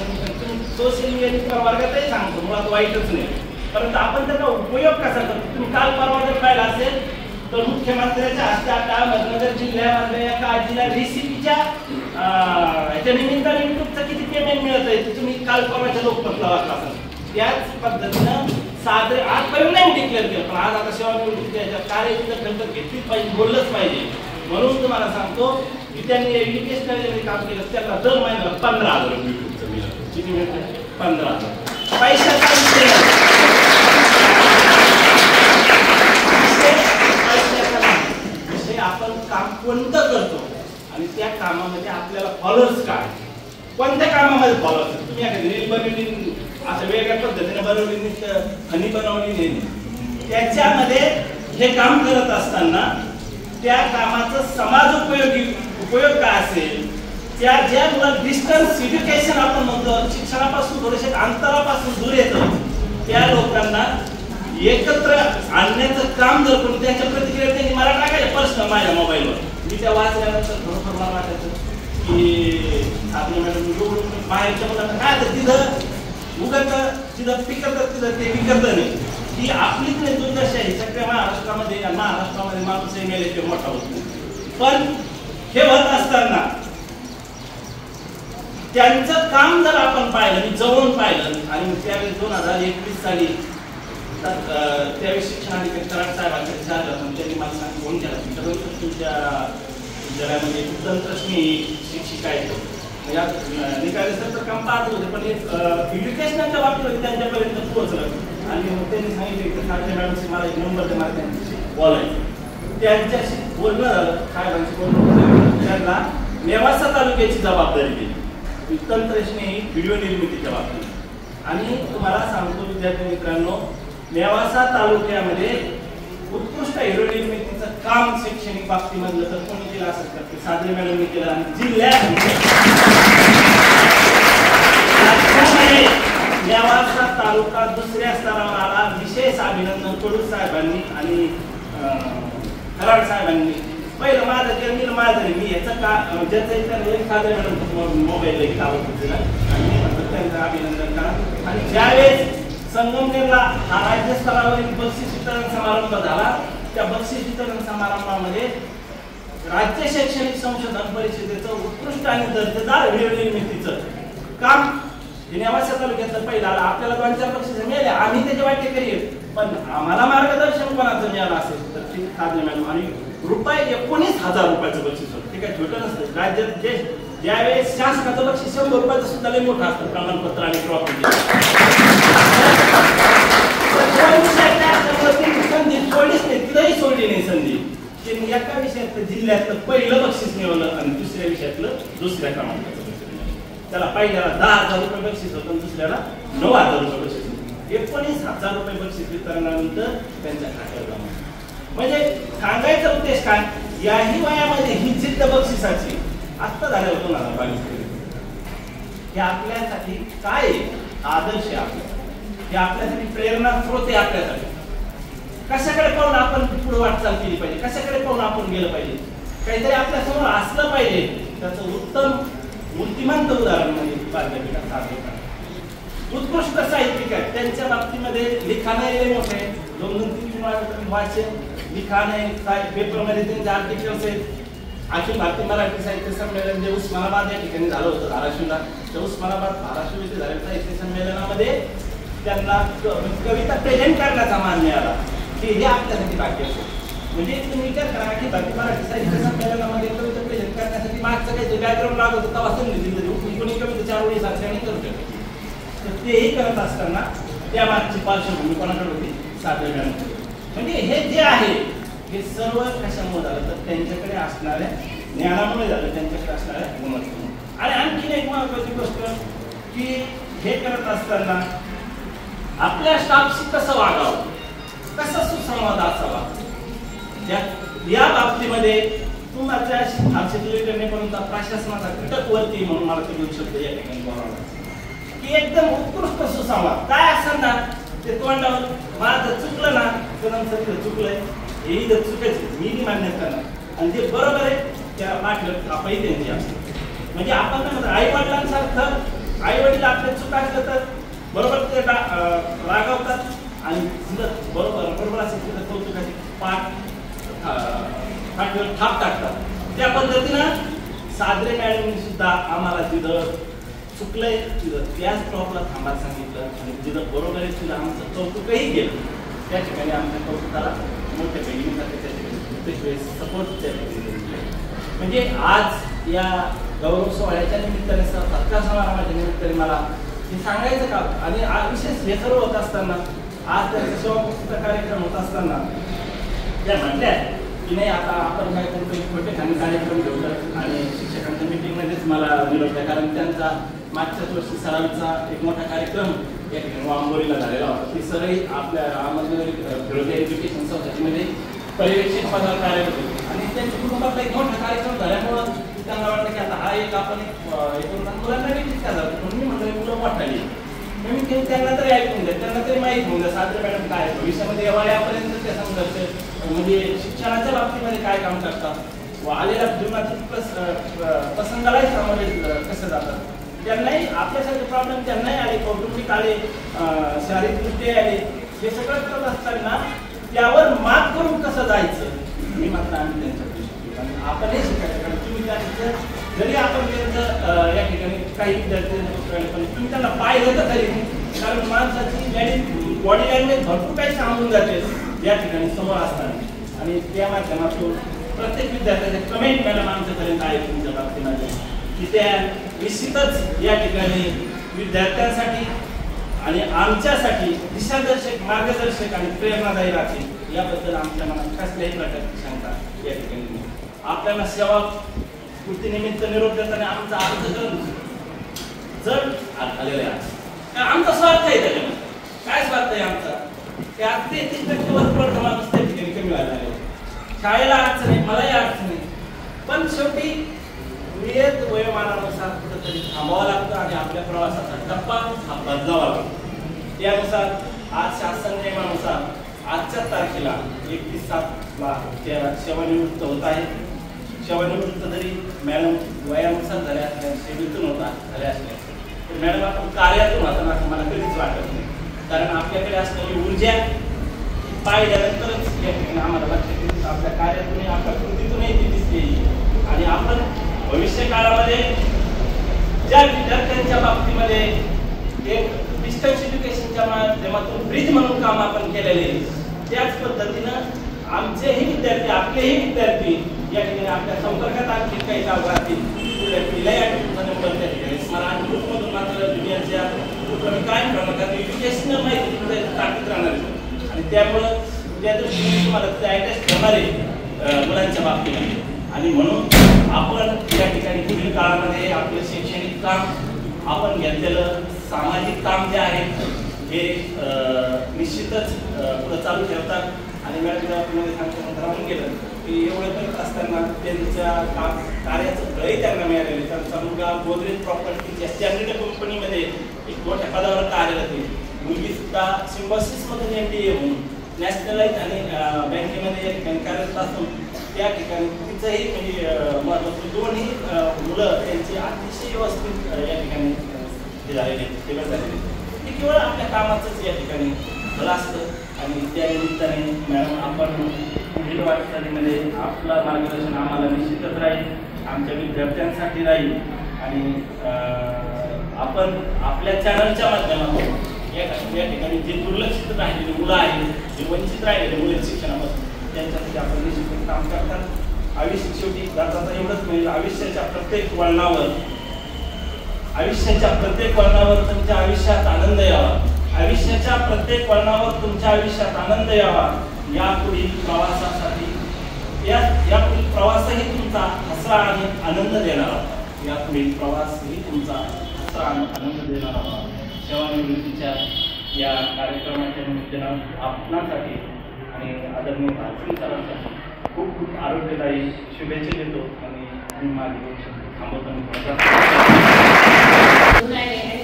सोशल मीडिया वर्गातही सांगतो मुळात वाईटच नाही, परंतु आपण त्याचा उपयोग कसा करतो. तुम्ही काल परवा जर पाहिला असेल तर मुख्यमंत्र्यांच्या हस्ते आता अहमदनगर जिल्ह्यामधल्या एका आजीला रेसिपीच्या ह्याच्या निमित्ताने युट्यूबचं किती पेमेंट मिळत आहे तुम्ही काल परवाच्या लोकमतला वाचला असाल. त्याच पद्धतीनं सादरे आजपर्यंत नाही डिक्लेअर केलं, पण आज आता सेवा निवडणुकीच्या कार्याची दखल तर घेतलीच पाहिजे, बोललंच पाहिजे. म्हणून तुम्हाला सांगतो की त्यांनी एज्युकेशनल काम केलं त्याला दर महिन्याला 15,000 युट्यूबचं मिळालं. किती मिळतं? 15,000. पैशाचा विषय आपण काम कोणतं करतो आणि त्या कामामध्ये आपल्याला फॉलोअर्स काय, कोणत्या कामामध्ये फॉलोअर्स. तुम्ही एखादी रील बनवली असं वेगळ्या पद्धतीने बनवली फनी बनवली नाही, त्याच्यामध्ये हे काम करत असताना त्या कामाचं समाज उपयोग काय असेल, त्या ज्या मुलांना डिस्टन्स एज्युकेशन आपण म्हणतो शिक्षणापासून थोडेसे अंतरापासून दूर येतं त्या लोकांना एकत्र आणण्याचं काम जर कोणी त्यांच्या प्रतिक्रिया त्यांनी मला टाकायचं पर्सनल माझ्या मोबाईलवर. मी त्या वाचल्यानंतर थोडंफार मला वाटायचं की आपल्या मॅडम बाहेरच्या मुलांना काय होतं तिथं उगत तिथं पिकत तिथं ते विकत नाही. ही आपलीच नाही दुर्दशाही सगळ्या महाराष्ट्रामध्ये माणूस गेले ते मोठा होतो. पण हे होत असताना त्यांचं काम जर आपण पाहिलं मी जवळून पाहिलं आणि त्यावेळी 2021 साली त्यावेळी शिक्षणाधिकारी कराड साहेबांच्या विचारलं त्यांनी मला सांगितलं फोन केला त्याच्यानंतर तुमच्या विद्यालयामध्ये तंत्रज्ञ शिक्षिका आहेत म्हणजे निकाली सर तर काम पाहत होते पण एज्युकेशनच्या बाबतीमध्ये त्यांच्यापर्यंत पोहोचलं आणि मग त्यांनी सांगितले की सारख्या मॅडमशी मला एक नंबर दे मला त्यांच्याशी बोलायचं त्यांच्याशी बोलणं झालं साहेबांशी बोलणं त्यांना नेवासा तालुक्याची जबाबदारी दिली तंत्रज्ञ व्हिडिओ निर्मितीच्या बाबतीत आणि तुम्हाला सांगतो विद्यार्थी मित्रांनो नेवासा तालुक्यामध्ये उत्कृष्ट व्हिडिओ निर्मितीचं काम शैक्षणिक बाबतीमधलं तर कोणी केलं असं तर सादरे मॅडमने केलं आणि जिल्ह्यात नेवासा तालुका दुसऱ्या स्तरावर आला विशेष अभिनंदन कडू साहेबांनी आणि कराड साहेबांनी पहिलं माझं जन्मील माझं मी याचं का ज्याचं इतर सादरे मॅडम मोबाईल देखील आवडत ना आणि मी म्हणतो त्यांचं अभिनंदन करा आणि ज्यावेळेस संगमनेरला हा राज्य स्तरावरील बक्षीस वितरण समारंभ झाला त्या बक्षीस वितरण समारंभामध्ये राज्य शैक्षणिक संशोधन परिषदेचं उत्कृष्ट आणि दर्जेदार व्हिडिओ निर्मितीचं काम नेवासा तालुक्यातलं पहिलं आलं आपल्याला 2-4 बक्षीस मिळाले आम्ही त्याचे वाटेकरी पण आम्हाला मार्गदर्शन कोणाचं मिळालं असेल तर ते साधने मॅडम आणि ₹19,000 बक्षीस होतं ते काय छोटं नसतं राज्यात जे ज्यावेळेस शासनाचं बक्षीस ₹100 सुद्धा लय मोठं असतं प्रमाणपत्र आणि ट्रॉफी संधी सोडलीच नाही तिथंही सोडली नाही संधी त्यांनी एका विषयात जिल्ह्यातलं पहिलं बक्षीस मिळवलं आणि दुसऱ्या विषयातलं दुसऱ्या क्रमांकाचं बक्षीस मिळवलं त्याला पहिल्याला ₹10,000 बक्षीस होतं आणि दुसऱ्याला ₹9,000 बक्षीस होतं ₹19,000 बक्षीस वितरणानंतर त्यांच्या खात्यावर जमा म्हणजे सांगायचा उद्देश काय याही वयामध्ये ही जिद्द बक्षिसाची आत्ता झाल्यावर 2022 हे आपल्यासाठी काय आदर्श आहे आपला हे आपल्यासाठी प्रेरणा स्रोत आहे आपल्यासाठी कशाकडे पाहून आपण पुढे वाटचाल केली पाहिजे कशाकडे पाहून आपण गेलं पाहिजे काहीतरी आपल्या समोर असलं पाहिजे त्याचं उत्तम मूर्तिमंत उदाहरण म्हणजे बालपीठात सादर उत्कृष्ट साहित्यिक आहे त्यांच्या बाबतीमध्ये लिखाण आहे मोठे 2-3 वाचन लिखाण आहे पेपरमध्ये त्यांचे आर्टिकल्स आहेत अखिल भारतीय मराठी साहित्य संमेलन जे उस्मानाबाद या ठिकाणी झालं होतं धाराशिवला त्या उस्मानाबाद धाराशिव येथे झालेल्या साहित्य संमेलनामध्ये त्यांना कविता प्रेझेंट करण्याचा मान मिळाला की हे आपल्यासाठी बाकी असतो म्हणजे तुम्ही विचार करा की भारतीय मराठी साहित्य संमेलनामध्ये कविता प्रेझेंट करण्यासाठी मागचं काही बॅकग्राऊंड लागत होतं तेव्हा संधी दिली कोणी कविता 4 ओळी सारख्या आणि करू शकतो तर तेही करत असताना त्या मागची पार्श्वभूमी कोणाकडे होती सादरे मॅडम म्हणजे हे जे आहे हे सर्व कशामुळे झालं तर त्यांच्याकडे असणाऱ्या ज्ञानामुळे झालं त्यांच्याकडे असणाऱ्या गुणामुळे आणि आणखीन एक महत्वाची गोष्ट की हे करत असताना आपल्या स्टाफशी कसं वागावं कसा सुसंवाद असावा या बाबतीमध्ये तुम्हाला करण्यापर्यंत प्रशासनाचा घटकवरती म्हणून मला ते बोलू शकतो या ठिकाणी बोलावं की एकदम उत्कृष्ट सुसंवाद काय असं ना ते तोंडावर माझं चुकलं ना तर नंतर चुकलंय हे जर चुकायचं मी मान्य करणार आणि जे बरोबर आहे त्या पाठीवर आपही त्यांची असते म्हणजे आपण काय म्हणतो आई वडिलांसारखं आई वडील आपल्या चुका असलं तर बरोबर ते रागवतात आणि बरोबर असेल तिथं कौतुकाची पाठीवर थाप टाकतात त्या पद्धतीनं सादरे मॅडमनी सुद्धा आम्हाला तिथं चुकलंय तिथं त्याच स्टॉपला थांबायला सांगितलं आणि तिथं बरोबर आहे तिथं आमचं कौतुकही गेलं त्या ठिकाणी आमच्या कौतुकाला मोठ्या बहिणीसाठी त्या ठिकाणी प्रत्येक वेळेस सपोर्ट त्या ठिकाणी म्हणजे आज या गौरव सोहळ्याच्या निमित्ताने सत्कार समारंभाच्या निमित्ताने मला हे सांगायचं का आणि विशेष हे सर्व होत असताना आज त्यांचा सेवामुक्तीचा कार्यक्रम होत असताना त्या म्हटल्या की नाही आता आपण काय करतो छोटे खाणे कार्यक्रम घेऊन आणि शिक्षकांच्या मीटिंगमध्येच मला निरोप कारण त्यांचा मागच्याच वर्षी सरांचा एक मोठा कार्यक्रम या ठिकाणी वांबोरीला झालेला होता ती सरही आपल्या फिरोजा एज्युकेशन सोसायटीमध्ये पर्यवेक्षक पदावर कार्यरत होते आणि त्यांच्या कुटुंबातला एक मोठा कार्यक्रम झाल्यामुळं त्यांना वाटतं की आता हा एक आपण मुलांना देखील काय जातो म्हणून मी म्हटलं मुलं मोठाली मी त्यांना तरी ऐकून द्या त्यांना तरी माहीत होऊन द्या सादरे मॅडम काय भविष्यामध्ये वयापर्यंत त्या संघर्ष म्हणजे शिक्षणाच्या बाबतीमध्ये काय काम करतात व आलेल्या जीवनातील प्रसंगालाही सामोरे कसं जातात त्यांनाही आपल्यासारखे प्रॉब्लेम त्यांनाही आले कौटुंबिक आले शारीरिकदृष्ट्या आले हे सगळं करत असताना त्यावर मात करून कसं जायचं मी मात्र आम्ही त्यांच्याकडे आणि आपणही शिकायचं कारण तुम्ही त्या जरी आपण त्यांचं या ठिकाणी काही विद्यार्थी पण तुम्ही त्यांना पाहिलं तर तरी कारण माणसाची बॉडी लँग्वेज भरपूर काही सांगून जाते या ठिकाणी समोर असताना आणि त्या माध्यमातून प्रत्येक विद्यार्थ्याचे कमेंट मॅडम आमच्यापर्यंत आहे तुमच्या बाबतीमध्ये की त्या निश्चितच या ठिकाणी विद्यार्थ्यांसाठी आणि आमच्यासाठी दिशादर्शक मार्गदर्शक आणि प्रेरणादायी राहतील याबद्दल आमच्या मनात कसल्याही प्रकारची शंका या ठिकाणी आपल्याला सेवा स्फूर्तीनिमित्त निरोप देताना आमचा अर्थ जर आलेला आहे आमचा स्वार्थ आहे त्याच्यामध्ये काय स्वार्थ आहे आमचा ते 33% माणूस त्या ठिकाणी कमी व्हायला लागले शाळेला अडचण आहे मलाही अडचण आहे पण शेवटी नियत वयोमानानुसार कुठंतरी थांबावं लागतं आणि आपल्या प्रवासाचा टप्पा हा बदलावा लागतो त्यानुसार आज शासन नियमानुसार आजच्या तारखेला 31/7 त्या सेवानिवृत्त होत आहे सेवानिवृत्त जरी मॅडम वयानुसार झाल्या असल्या सेवेतून झाल्या असल्या तर मॅडम आपण कार्यातून होताना असं मला कधीच वाटत नाही कारण आपल्याकडे असलेली ऊर्जा पाहिल्यानंतरच या ठिकाणी आम्हाला लक्षात येते आपल्या कार्यातूनही आपल्या कृतीतूनही ती दिसते आणि आपण भविष्य काळामध्ये ज्या विद्यार्थ्यांच्या बाबतीमध्ये एक डिस्टन्स एज्युकेशनच्या माध्यमातून ब्रिज म्हणून काम आपण केलेले त्याच पद्धतीनं आमचेही विद्यार्थी आपलेही विद्यार्थी या ठिकाणी आपल्या संपर्कात आणखी काही जाऊ राहतील पिढीला या नंबर त्या ठिकाणी स्मरण ग्रुपमधून मात्र दुनियाच्या कुठलं कायम करणार एज्युकेशनल माहिती टाकत राहणार आणि त्यामुळं त्या दृष्टीने तुम्हाला ॲडजस्ट करणारे मुलांच्या बाबतीमध्ये आणि म्हणून आपण या ठिकाणी पुढील काळामध्ये आपलं शैक्षणिक काम आपण घेतलेलं सामाजिक काम जे आहे हे निश्चितच पुढं चालू ठेवतात आणि मॅडम तुम्हाला सांगतो राहून गेलं की एवढं करत असताना त्यांच्या कार्याचं फळही त्यांना मिळालेलं त्यांचा मुलगा गोदरेज प्रॉपर्टीच्या स्टँडर्ड कंपनीमध्ये एक मोठ्या पदावर कार्यरत आहे मुलगी सुद्धा सिम्बॉसिसमधून MBA होऊन नॅशनलाइज आणि बँकेमध्ये या ठिकाणी कार्यरत असून त्या ठिकाणी तिचंही म्हणजे महत्त्वाचं दोन्ही मुलं त्यांची अतिशय व्यवस्थित या ठिकाणी हे झालेले सेवा झालेली ते केवळ आपल्या कामाचंच या ठिकाणी भलं असतं आणि त्या निमित्ताने मॅडम आपण पुढील वाटचालीमध्ये आपलं मार्गदर्शन आम्हाला निश्चितच राहील आमच्या विद्यार्थ्यांसाठी राहील आणि आपण आपल्या चॅनलच्या माध्यमातून या ठिकाणी जे दुर्लक्षित राहिलेली मुलं आहेत जे वंचित राहिलेले मुलं शिक्षणापासून त्यांच्यासाठी आपण निश्चित काम करतात आयुष्य शेवटी जाता एवढंच म्हणजे आयुष्याच्या प्रत्येक वळणावर तुमच्या आयुष्यात आनंद यावा आयुष्याच्या प्रत्येक वळणावर तुमच्या आयुष्यात आनंद यावा यापुढील प्रवासासाठी यापुढील प्रवासही तुमचा हसरा आणि आनंद देणारा यापुढील प्रवासही तुमचा हसरा आणि आनंद देणारा सेवानिवृत्तीच्या या कार्यक्रमाच्या निमित्तानं आपणासाठी आणि आदरणीय भारतीय सरांसाठी खूप खूप आरोग्यदायी शुभेच्छा देतो आणि माझी थांबवतो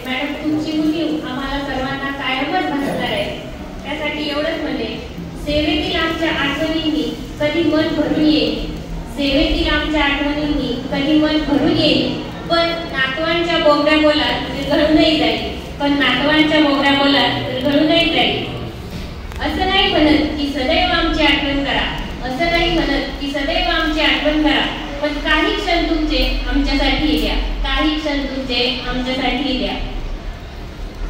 मॅडम तुमची मुली आम्हाला सर्वांना कायमच भासणार आहे त्यासाठी एवढंच म्हणले सेवेतील आमच्या आठवणींनी कधी मन भरून येईल सेवेतील आमच्या आठवणींनी कधी मन भरून येईल पण नातवांच्या बोबड्या बोलात विरघळूनही जाईल विरघळूनही जाईल असं नाही म्हणत की सदैव आमची आठवण करा असं नाही म्हणत की सदैव आमची आठवण करा पण काही क्षण तुमचे आमच्यासाठी द्या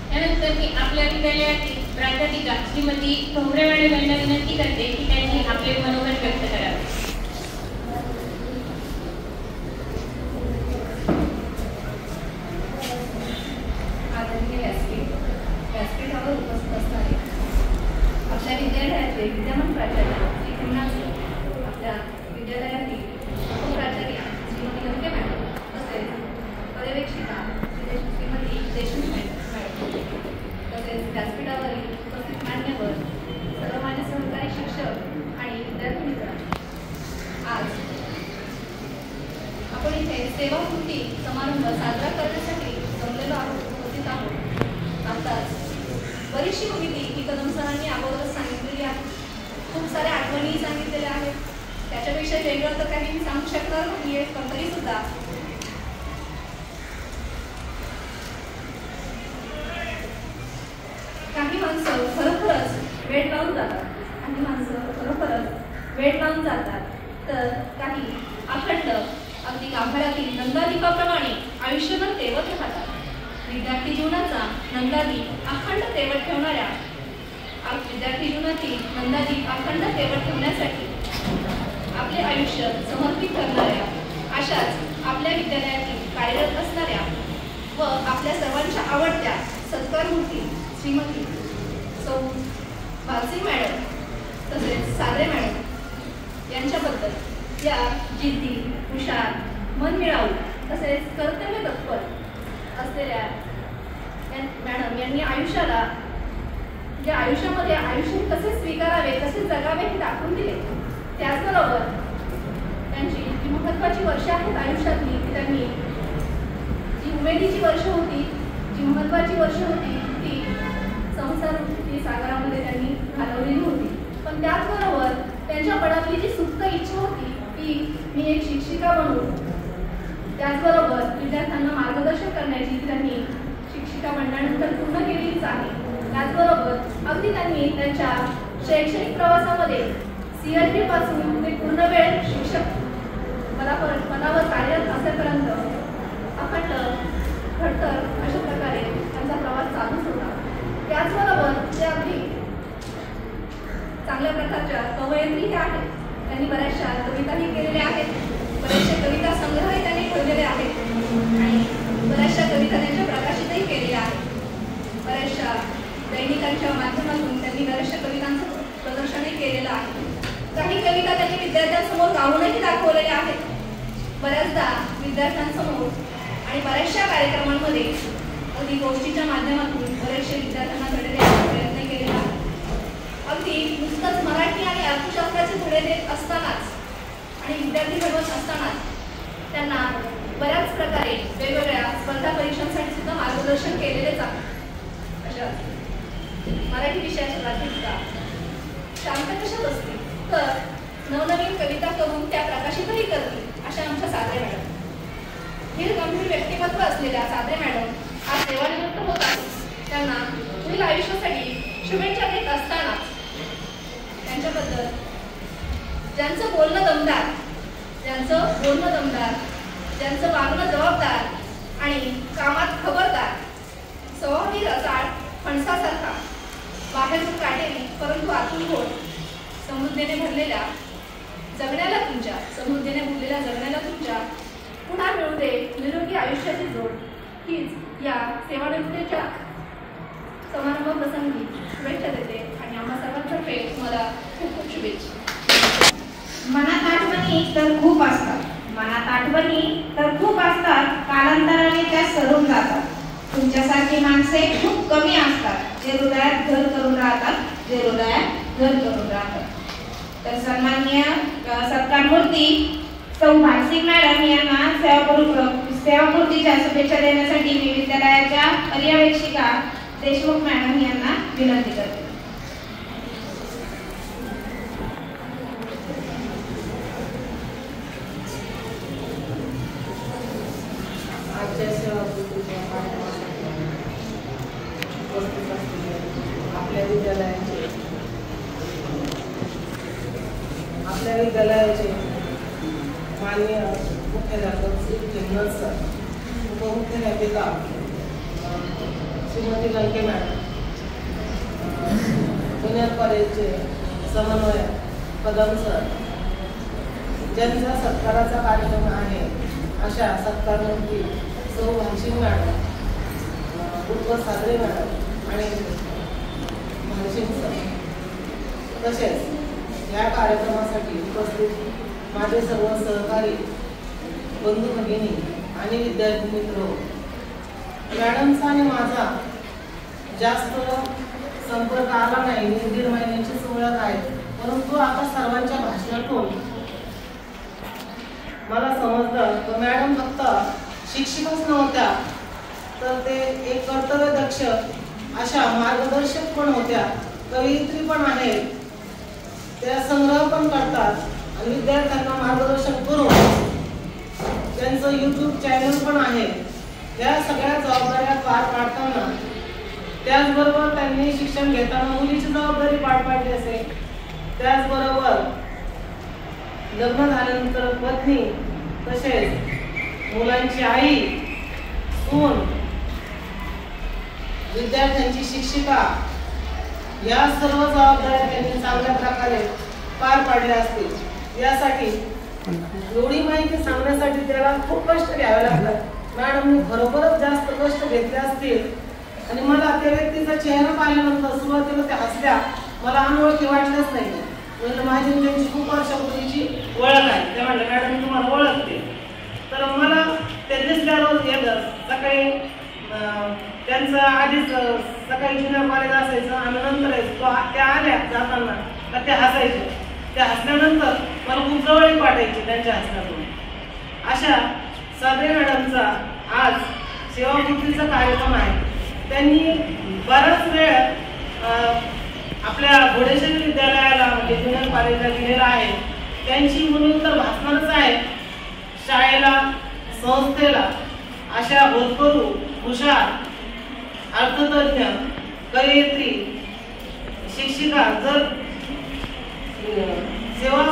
त्यानंतर मी आपल्या विद्यालयातील प्राध्यापिका श्रीमती ठोंबरे मॅडम यांना विनंती करते की त्यांनी आपले मनोगत व्यक्त करावे व्यासपीठावर उपस्थित असणारे आपल्या विद्यालयाचे विद्यमान प्राचार्य आपल्या विद्यालयातील उपप्राचार्य श्रीमती लंके मॅडम तसेच पर्यवेक्षिका श्रीमती देशमुख मॅडम तसेच व्यासपीठावरील उपस्थित मान्यवर सर्व माझे सहकारी शिक्षक आणि विद्यार्थी मित्र आज आपण इथे सेवापूर्ती समारंभ साजरा करण्यासाठी जमलेलो आहोत उपस्थित आहोत आताच बरीचशी माहिती ही कदम सरांनी अगोदरच सांगितलेली आहे खूप साऱ्या आठवणी सांगितलेल्या आहेत त्याच्यापेक्षा वेगळं तर काही मी सांगू शकणार नाहीये पण तरी सुद्धा काही माणसं खरोखरच वेळ लावून जातात तर काही अखंड अगदी गाभाऱ्यातील नंदादीपाप्रमाणे आयुष्यभर तेवत राहतात विद्यार्थी जीवनाचा नंदादीप अखंड तेवत ठेवण्यासाठी आपले आयुष्य समर्पित करणाऱ्या अशाच आपल्या विद्यालयातील कार्यरत असणाऱ्या व आपल्या सर्वांच्या आवडत्या सत्कारमूर्ती श्रीमती सौ भालसिंग मॅडम तसेच सागरे मॅडम यांच्याबद्दल या जिद्दी, हुशार, मनमिळावू तसेच कर्तव्य तत्पर असलेल्या मॅडम यांनी आयुष्यामध्ये आयुष्य कसे स्वीकारावे, कसे जगावे हे दाखवून दिले. त्याचबरोबर त्यांची जी महत्त्वाची वर्षे आहेत आयुष्यातली ती त्यांनी जी उमेदीची वर्ष होती, जी महत्त्वाची वर्ष होती ती संसारवृत्ती सागरामध्ये त्यांनी घालवलेली होती. पण त्याचबरोबर त्यांच्या मनातली जी सुप्त इच्छा होती ती मी एक शिक्षिका म्हणून त्याचबरोबर विद्यार्थ्यांना मार्गदर्शन करण्याची त्यांनी शिक्षिका बनल्यानंतर पूर्ण केलीच आहे. त्याचबरोबर अगदी त्यांनी त्यांच्या शैक्षणिक प्रवासामध्ये CRT पासून ते पूर्ण वेळ शिक्षक पदावर कार्यरत असेपर्यंत अखंड घडतर अशा प्रकारे त्यांचा प्रवास चालूच होता. त्याचबरोबर ते अगदी चांगल्या प्रकारच्या कवयित्री आहेत. त्यांनी बऱ्याचशा कविताही केलेल्या आहेत, बऱ्याचशा कविता संग्रहही त्यांनी ठेवलेले आहेत आणि बऱ्याचशा कविता त्यांच्या प्रकाशितही केलेल्या आहेत. बऱ्याचशा दैनिकांच्या माध्यमातून त्यांनी बऱ्याचशा कवितांचं प्रदर्शनही केलेलं आहे. काही कविता त्यांनी विद्यार्थ्यांसमोर गाऊनही दाखवलेल्या आहेत. बऱ्याचदा विद्यार्थ्यांसमोर आणि बऱ्याचशा कार्यक्रमांमध्ये अगदी गोष्टीच्या माध्यमातून बरेचसे विद्यार्थ्यांना धडे देण्याचा प्रयत्न केलेला आहे. अगदी नुसतंच मराठी आणि अर्थशास्त्राचे धडे देत असतानाच आणि विद्यार्थी घडवत असतानाच त्यांना बऱ्याच प्रकारे वेगवेगळ्या स्पर्धा परीक्षांसाठी सुद्धा मार्गदर्शन केलेलेच आहे. अशा मराठी विषयाच्या प्राध्यापिका शांत कशात असते तर नवनवीन कविता करून त्या प्रकाशितही करतील अशा आमच्या सागरे मॅडम. गंभीर व्यक्तिमत्व असलेल्या सागरे मॅडम आज सेवानिवृत्त होत आहेत. त्यांना पुढील आयुष्यासाठी शुभेच्छा देत असताना त्यांच्याबद्दल ज्यांचं बोलणं दमदार, ज्यांचं वागणं जबाबदार आणि कामात खबरदार, स्वभावाने रसाळ फणसासारखा, बाहेरून काटेरी परंतु आतून गोड, समृद्धीने भरलेल्या जगण्याला तुमच्या पुन्हा मिळू दे निरोगी आयुष्याची जोड. हीच या सेवानिवृत्तीच्या समारंभ प्रसंगी शुभेच्छा देते आणि आम्हा सर्वांतर्फे मला खूप खूप शुभेच्छा. मनात आठवणी तर खूप असतात, कालांतराने त्या सरून जातात. तुमच्यासारखी माणसे खूप कमी असतात जे हृदयात घर करून राहतात. तर सन्माननीय सत्कारमूर्ती सौ भालसिंग मॅडम यांना सेवापूर्तीच्या शुभेच्छा देण्यासाठी मी विद्यालयाच्या पर्यवेक्षिका देशमुख मॅडम यांना विनंती करते. आजच्या सेवापूर्तीच्या कार्यक्रमासाठी उपस्थित असलेले आपल्या विद्यालयाचे माननीय मुख्याध्यापक श्री चंदन सर, उपमुख्याध्यापिका श्रीमती लंके मॅडम, पुण्यात कॉलेजचे समन्वयक कदम सर, ज्यांचा सत्काराचा कार्यक्रम आहे अशा सत्कारमूर्ती सौ भालसिंग मॅडम, उर्फ सागरे मॅडम आणि भालसिंग सर, तसेच या कार्यक्रमासाठी उपस्थित माझे सर्व सहकारी बंधू भगिनी आणि विद्यार्थी मित्र. मॅडमचा आणि माझा जास्त संपर्क आला नाही, 1.5 महिन्याची ओळख आहे, परंतु आता सर्वांच्या भाषणातून मला समजलं की मॅडम फक्त शिक्षकच नव्हत्या तर ते एक कर्तव्यदक्ष अशा मार्गदर्शक पण होत्या, कवयित्री पण आहेत, त्या संग्रह पण करतात आणि विद्यार्थ्यांना मार्गदर्शन करून त्यांचं YouTube चॅनल पण आहे. या सगळ्या जबाबदाऱ्या पार पाडताना त्याचबरोबर त्यांनी शिक्षण घेताना मुलीची जबाबदारी पार पाडली असेल, त्याचबरोबर लग्न झाल्यानंतर पत्नी तसेच मुलांची आई, सून, विद्यार्थ्यांची शिक्षिका या सर्व जबाबदाऱ्या त्यांनी चांगल्या प्रकारे पार पाडल्या असतील यासाठी एवढी माहिती सांगण्यासाठी त्याला खूप कष्ट घ्यावे लागतात। मॅडमनी खरोखरच जास्त कष्ट घेतले असतील आणि मला त्या व्यक्तीचा चेहरा पाहिल्यानंतर सुरुवातीला त्या हसल्या, मला अनोळखी वाटलंच नाही। म्हणजे माझी त्यांची खूप वर्षापूर्वीची ओळख आहे। त्या म्हणल्या मॅडम मी तुम्हाला ओळखते। तर मला ते दिसल्यावर गेलं सकाळी त्यांचं आधीच सकाळी ज्युनियर कॉलेज असायचं, आम्ही नंतर यायचो, त्या आल्या जाताना तर ते हसायचे। त्या हसल्यानंतर मला खूप जवळीक वाटायची त्यांच्या हसण्यातून। अशा साबळे मॅडमचा आज सेवापूर्तीचा कार्यक्रम आहे। त्यांनी बराच वेळ आपल्या घोडेश्वरी विद्यालयाला म्हणजे ज्युनियर कॉलेजला दिलेला आहे। त्यांची मुलं तर भासणारच आहे। शाळेला संस्थेला अशा होतकरू हुशार अर्थतज्ञ कवयित्री शिक्षिका जर सेवा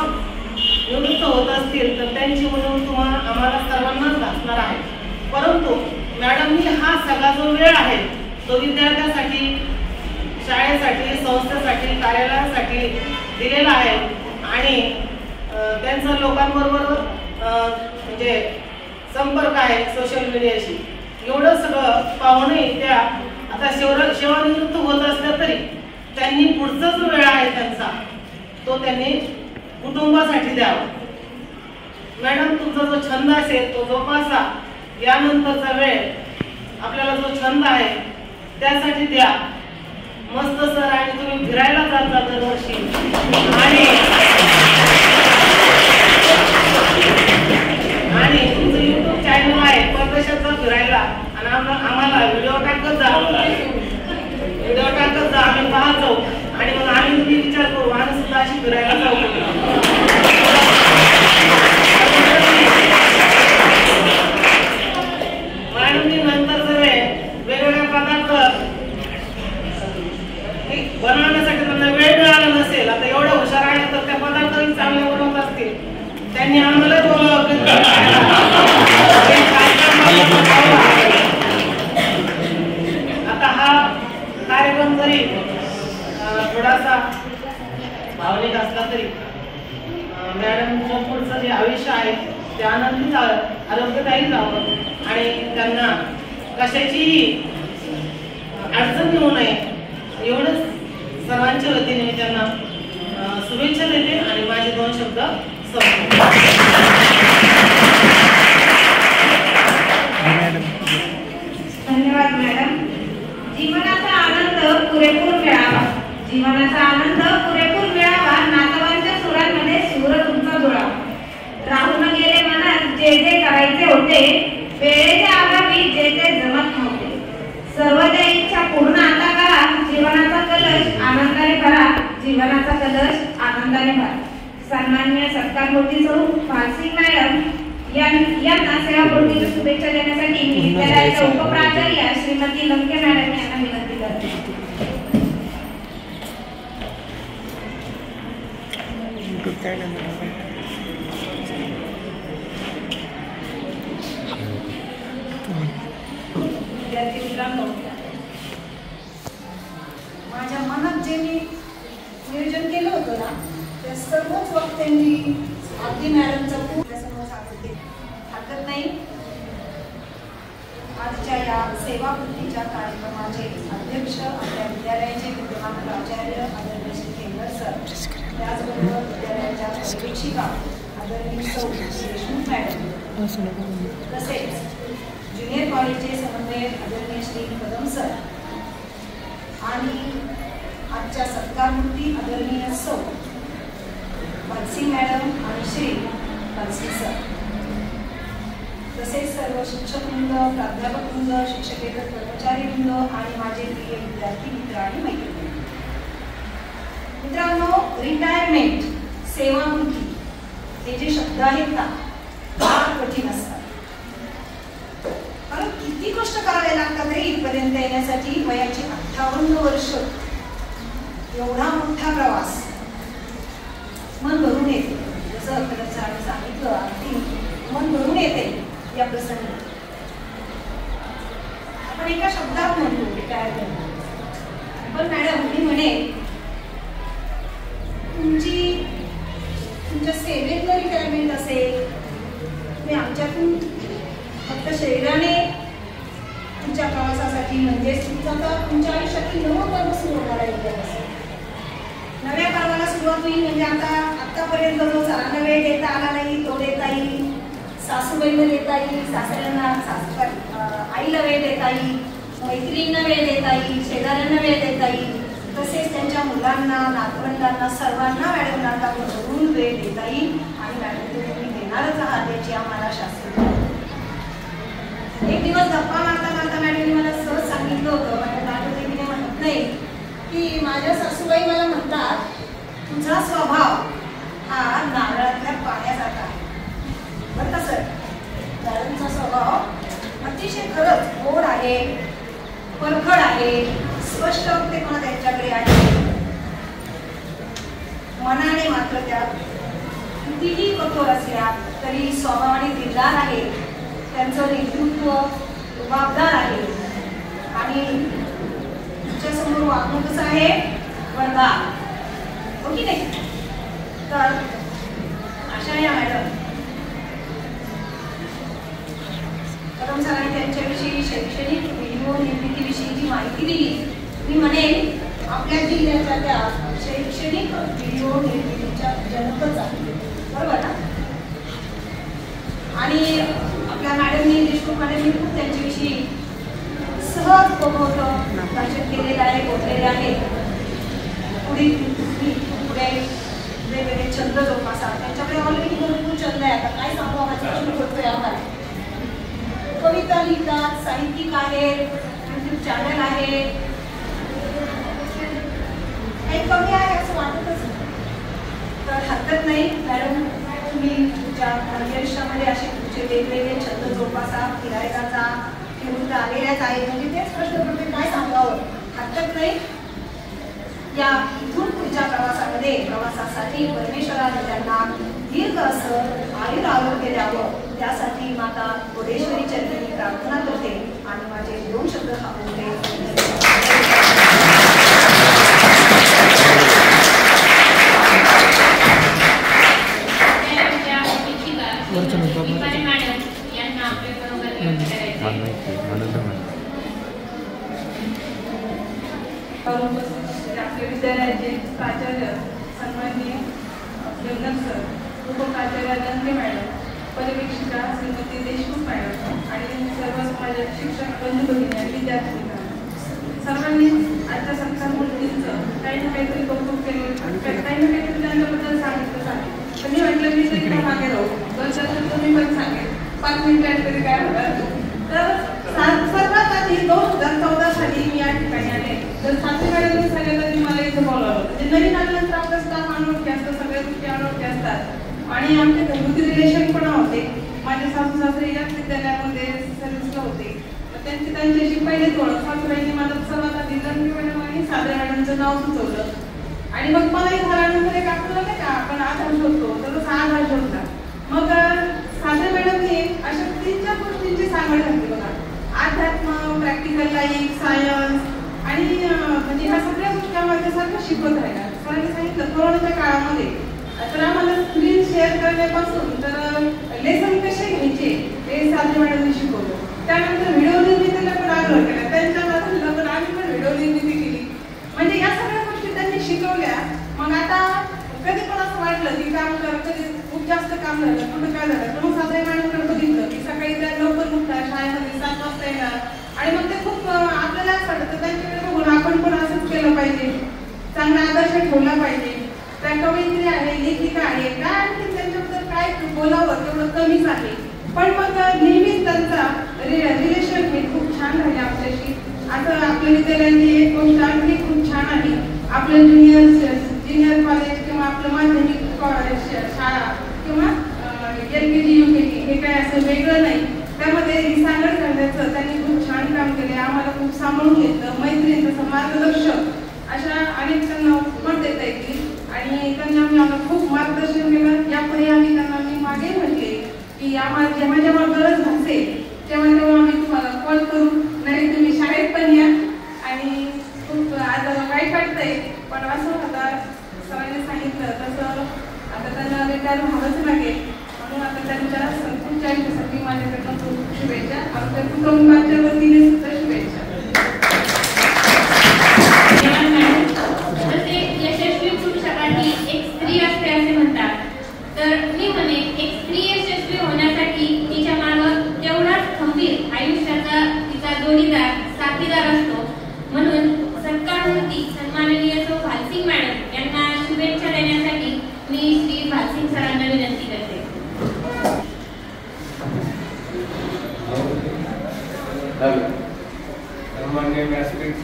निवृत्त होत असतील तर त्यांची म्हणून तुम्हाला आम्हाला सर्वांनाच भासणार आहे। परंतु मॅडमनी हा सगळा जो वेळ आहे तो विद्यार्थ्यांसाठी शाळेसाठी संस्थेसाठी कार्यालयासाठी दिलेला आहे आणि त्यांचा लोकांबरोबर म्हणजे संपर्क आहे सोशल मीडियाशी। एवढं सगळं पाहूनही त्या आता सेवानिवृत्त होत असल्या तरी त्यांनी पुढचा जो वेळ आहे त्यांचा तो त्यांनी कुटुंबासाठी द्यावा। मॅडम तुमचा जो छंद असेल तो जोपासा, यानंतरचा वेळ आपल्याला जो छंद आहे त्यासाठी द्या। मस्त सर आणि तुम्ही फिरायला जाता दरवर्षी आणि तुमचं YouTube चॅनल आहे परदेशात फिरायला आणि आम्हाला व्हिडिओ टाकत जा आम्ही पाहत जाऊ आणि मग आम्ही तुम्ही विचार करू आम्ही सुद्धा अशी फिरायला जाऊ। मॅडमनी नंतर वेगवेगळे पदार्थ बनवण्यासाठी त्यांना वेळ मिळाला नसेल, आता एवढं हुशार आहे तर त्या पदार्थही चांगले बनवत असतील, त्यांनी आम्हाला बोलावं। आता हा कार्यक्रम जरी थोडासा भावनिक असला तरी मॅडमचं पुढचं जे आयुष्य आहे ते आनंदी आरोग्यदायी जावं आणि त्यांना कशाचीही अडचण येऊ नये एवढंच सर्वांच्या वतीने मी त्यांना शुभेच्छा देते आणि माझे 2 शब्द संपवतो। धन्यवाद मॅडम। जीवनाचा आनंद पुरेपूर मिळावा, नातवांच्या सुरांमध्ये सूर तुमचा जुळावा। राहून गेले मनात जे जे करायचे होते, वेळेच्या अभावी जे जे जमत नव्हते, सर्व त्या इच्छा पूर्ण आता करा, जीवनाचा कलश आनंदाने भरा। सन्माननीय सत्कारमूर्ती सौ फारसी मॅडम यांना सेवापूर्तीच्या शुभेच्छा देण्यासाठी विद्यालयाच्या उपप्राचार्य श्रीमती लंके मॅडम यांना विनंती करते। विद्यार्थी मित्रांनो, माझ्या मनात जे मी नियोजन केलं होतं ना त्या सर्वच वक्त्यांनी अगदी मॅडमचा खूप समोर सांगते हरकत नाही। आजच्या या सेवापूर्तीच्या कार्यक्रमाचे अध्यक्ष आपल्या विद्यालयाचे विद्यमान प्राचार्य आदरणीय श्री केंद्र सर, त्याचबरोबर विद्यालयाच्या शिक्षिका आदरणीय सौ देशमुख मॅडम, तसेच ज्युनियर कॉलेजचे समन्वयक आदरणीय श्री कदम सर आणि आजच्या सत्कारमूर्ती आदरणीय सौ भालसी मॅडम आणि श्री भालसी सर, तसेच सर्व शिक्षकवृंद, प्राध्यापकवृंद, शिक्षकेतर कर्मचारीवृंद आणि माझे प्रिय विद्यार्थी मित्र आणि मैत्रिणी। मित्रांनो, रिटायरमेंट, सेवानिवृत्ती हे जे शब्द आहेत ना फार कठीण असतात, कारण किती कष्ट करावे लागतात रे इथपर्यंत येण्यासाठी। वयाची 58 वर्ष, एवढा मोठा प्रवास मन भरून येते। जसं अर्थदर्शनाने सांगितलं अगदी मन भरून येते या प्रसंगी। आपण एका शब्दात म्हणतो रिटायरमेंट, पण मॅडम मी म्हणे तुमच्या तुमच्या सेवेतलं रिटायरमेंट असेल, तुम्ही आमच्यातून फक्त शरीराने तुमच्या प्रवासासाठी म्हणजेच तुमच्या आयुष्यातील नवं पर्व सुरू होणार आहे उद्यापासून. नव्या पर्वाला सुरुवात होईल म्हणजे आतापर्यंत जो सरांना वेळ देता आला नाही तो देता येईल, सासूबाईला देता येईल, सासऱ्यांना आईला वेळ देता येईल, मैत्रिणींना वेळ देता येईल, शेजाऱ्यांना वेळ देता येईल, तसेच त्यांच्या मुलांना, नातवंडांना सर्वांना मॅडमला भरपूर वेळ देता येईल आणि मॅडम तुम्ही देणारच आहात याची आम्हाला शास्त्र. एक दिवस गप्पा मारता मारता मॅडमने मला सहज सांगितलं होतं, माझ्या आठवते मी म्हणत नाही, की माझ्या सासूबाई मला म्हणतात तुझा स्वभाव हा नारळातल्या पाण्यासारखा आहे. बरं का सर, मॅडमचा स्वभाव अतिशय खरंच गोड आहे, परखड आहे, स्पष्ट वक्तेपणा त्यांच्याकडे आहे. मनाने मात्र त्या कितीही कठोर असल्या तरी स्वभावाने दिलदार आहे. त्यांचं नेतृत्व जबाबदार आहे आणि तुमच्यासमोर वागणं कसं आहे वरदान, हो की नाही? तर अशा या मॅडम कदम सरांनी त्यांच्याविषयी शैक्षणिक व्हिडिओ निर्मितीविषयी जी माहिती दिली, मी म्हणेन आपल्या जिल्ह्याच्या त्या शैक्षणिक व्हिडिओ निर्मितीच्या जनकच आहे, बरोबर ना? आणि आपल्या मॅडमनी, देशमुख मॅडमनी खूप त्यांच्याविषयी सहज होतं भाषण केलेलं आहे, बोललेले आहे. पुढे वेगवेगळे छंद जोपासा, त्यांच्याकडे ऑलरेडी भरपूर छंद आहे. आता काय सांगू, माझा प्रश्न पडतोय आम्हाला. कविता लिहितात, साहित्यिक आहेत, युट्यूब चॅनल आहे, काही कमी आहे असं वाटतच नाही. तर हरकत नाही मॅडम, तुम्ही तुमच्या आयुष्यामध्ये असे तुमचे वेगवेगळे छंद जोपासा, फिरायचा जा, फिरून आलेल्याच आहेत, म्हणजे तेच प्रश्न पडते काय सांगावं, हरकत नाही. या इथून पुढच्या प्रवासासाठी परमेश्वराने त्यांना दीर्घ असं आयुर आरोग्य द्यावं, त्यासाठी माता कोडेश्वरी चरणी प्रार्थना करते आणि माझे 2 शब्द थांबवते. आपल्या विद्यालयाचे प्राचार्य सन्माननीय जंगल सर, उपप्राचार्य दंगे मॅडम, पर्यवेक्षिका श्रीमती देशमुख मॅडम आणि सर्व माझ्या शिक्षक बंधू भगिनी आणि विद्यार्थी सर्वांनी आजच्या सत्कार मूर्तींचं काही ना काहीतरी कौतुक केले, काही ना काहीतरी त्यांच्याबद्दल सांगितलं आहे. पण मी म्हटलं मी तरी मागे राहू, 2 शब्द मी पण सांगेन, 5 मिनिटांत तरी काय होणार. तर सर्वात आधी 2014 साली मी या ठिकाणी आले. तर साथी मॅडमनी सगळ्यांनी मला इथे बोलावलं. म्हणजे नवीन आल्यानंतर आपलं स्टाफ अनोळखी असतं, सगळ्या गोष्टी अनोळखी असतात आणि आमचे घरगुती रिलेशन पण होते. माझे सासू सासरे याच विद्यालयामध्ये सर्व्हिसला होते. त्यांच्याशी पहिलेच ओळख. सासूबाईंनी माझं सर्वात आधी दंगे मॅडम आणि साधे मॅडमचं नाव सुचवलं आणि मग मला इथं आल्यानंतर एक आपलं नाही का आपण आधार शोधतो, तर तसा आधार शोधला. मग साधे मॅडमने अशा 3-4 गोष्टींची सांगड घातली बघा. अध्यात्म, प्रॅक्टिकल लाईफ, सायन्स आणि म्हणजे ह्या सगळ्या गोष्टी आम्हाला सारखं शिकवत राहिल्या. सरांनी सांगितलं कोरोनाच्या काळामध्ये तर आम्हाला स्क्रीन शेअर करण्यापासून तर लेसन कसे घ्यायचे हे साधे मॅडमने शिकवलं. त्यानंतर व्हिडिओ निर्मितीला पण आग्रह केला. त्यांच्या नात्याला पण आम्ही पण व्हिडिओ निर्मिती केली. म्हणजे या सगळ्या गोष्टी त्यांनी शिकवल्या. मग आता कधी पण असं वाटलं की काम कधी खूप जास्त काम झालं, कुठं काय झालं, तर मग साधे मॅडमकडे बघितलं की सकाळी त्या लवकर उठतात, शाळेमध्ये 7 वाजता येणार आणि मग ते खूप आपल्याला असं वाटतं त्यांच्याकडे बघून आपण पण असंच केलं पाहिजे, चांगला आदर्श ठेवला पाहिजे. त्या कवयित्री आहे, लेखिका आहे, काय आणखी त्यांच्याबद्दल काय बोलावं तेवढं कमीच आहे. पण मग नेहमीच त्यांचा रिलेशन हे खूप छान राहिले आपल्याशी. आता आपल्या विद्यालयाची एक गोष्ट आणखी खूप छान आहे. आपलं ज्युनियर कॉलेज किंवा आपलं माध्यमिक शाळा किंवा LKG UKG हे काय असं वेगळं नाही. त्यामध्ये ही सांगड करण्याचं त्यांनी खूप छान काम केले. आम्हाला खूप सांभाळून घेतलं. मैत्रीण तसं मार्गदर्शक अशा अनेक त्यांना पण देता येतील आणि त्यांनी आम्हाला खूप मार्गदर्शन केलं. यापुढे आम्ही त्यांना मी मागे म्हटले की आम्हाला जेव्हा जेव्हा गरज भासेल तेव्हा तेव्हा आम्ही तुम्हाला कॉल करू, नाही तुम्ही शाळेत पण या. आणि खूप आज वाईट वाटतंय पण असं आता सरांनी सांगितलं तसं आता त्यांना तयार व्हावंच लागेल. म्हणून आता त्यांच्या संपूर्ण आयुष्यासाठी माझ्याकडनं खूप शुभेच्छा. आमच्या कुटुंबाच्या वतीने सुद्धा शुभेच्छा. जसे यशस्वी पुरुषासाठी एक स्त्री असते असे म्हणतात, तर मी म्हणे एक स्त्री यशस्वी होण्यासाठी तिच्या मागं तेवढाच खंबीर आयुष्याचा तिचा जोडीदार साथीदार असतो. म्हणून सत्कारमूर्ती सन्माननीय सौ भालसिंग मॅडम यांना शुभेच्छा देण्यासाठी मी श्री भालसिंग सरांना विनंती करते. सन्माननीय व्यासपीठ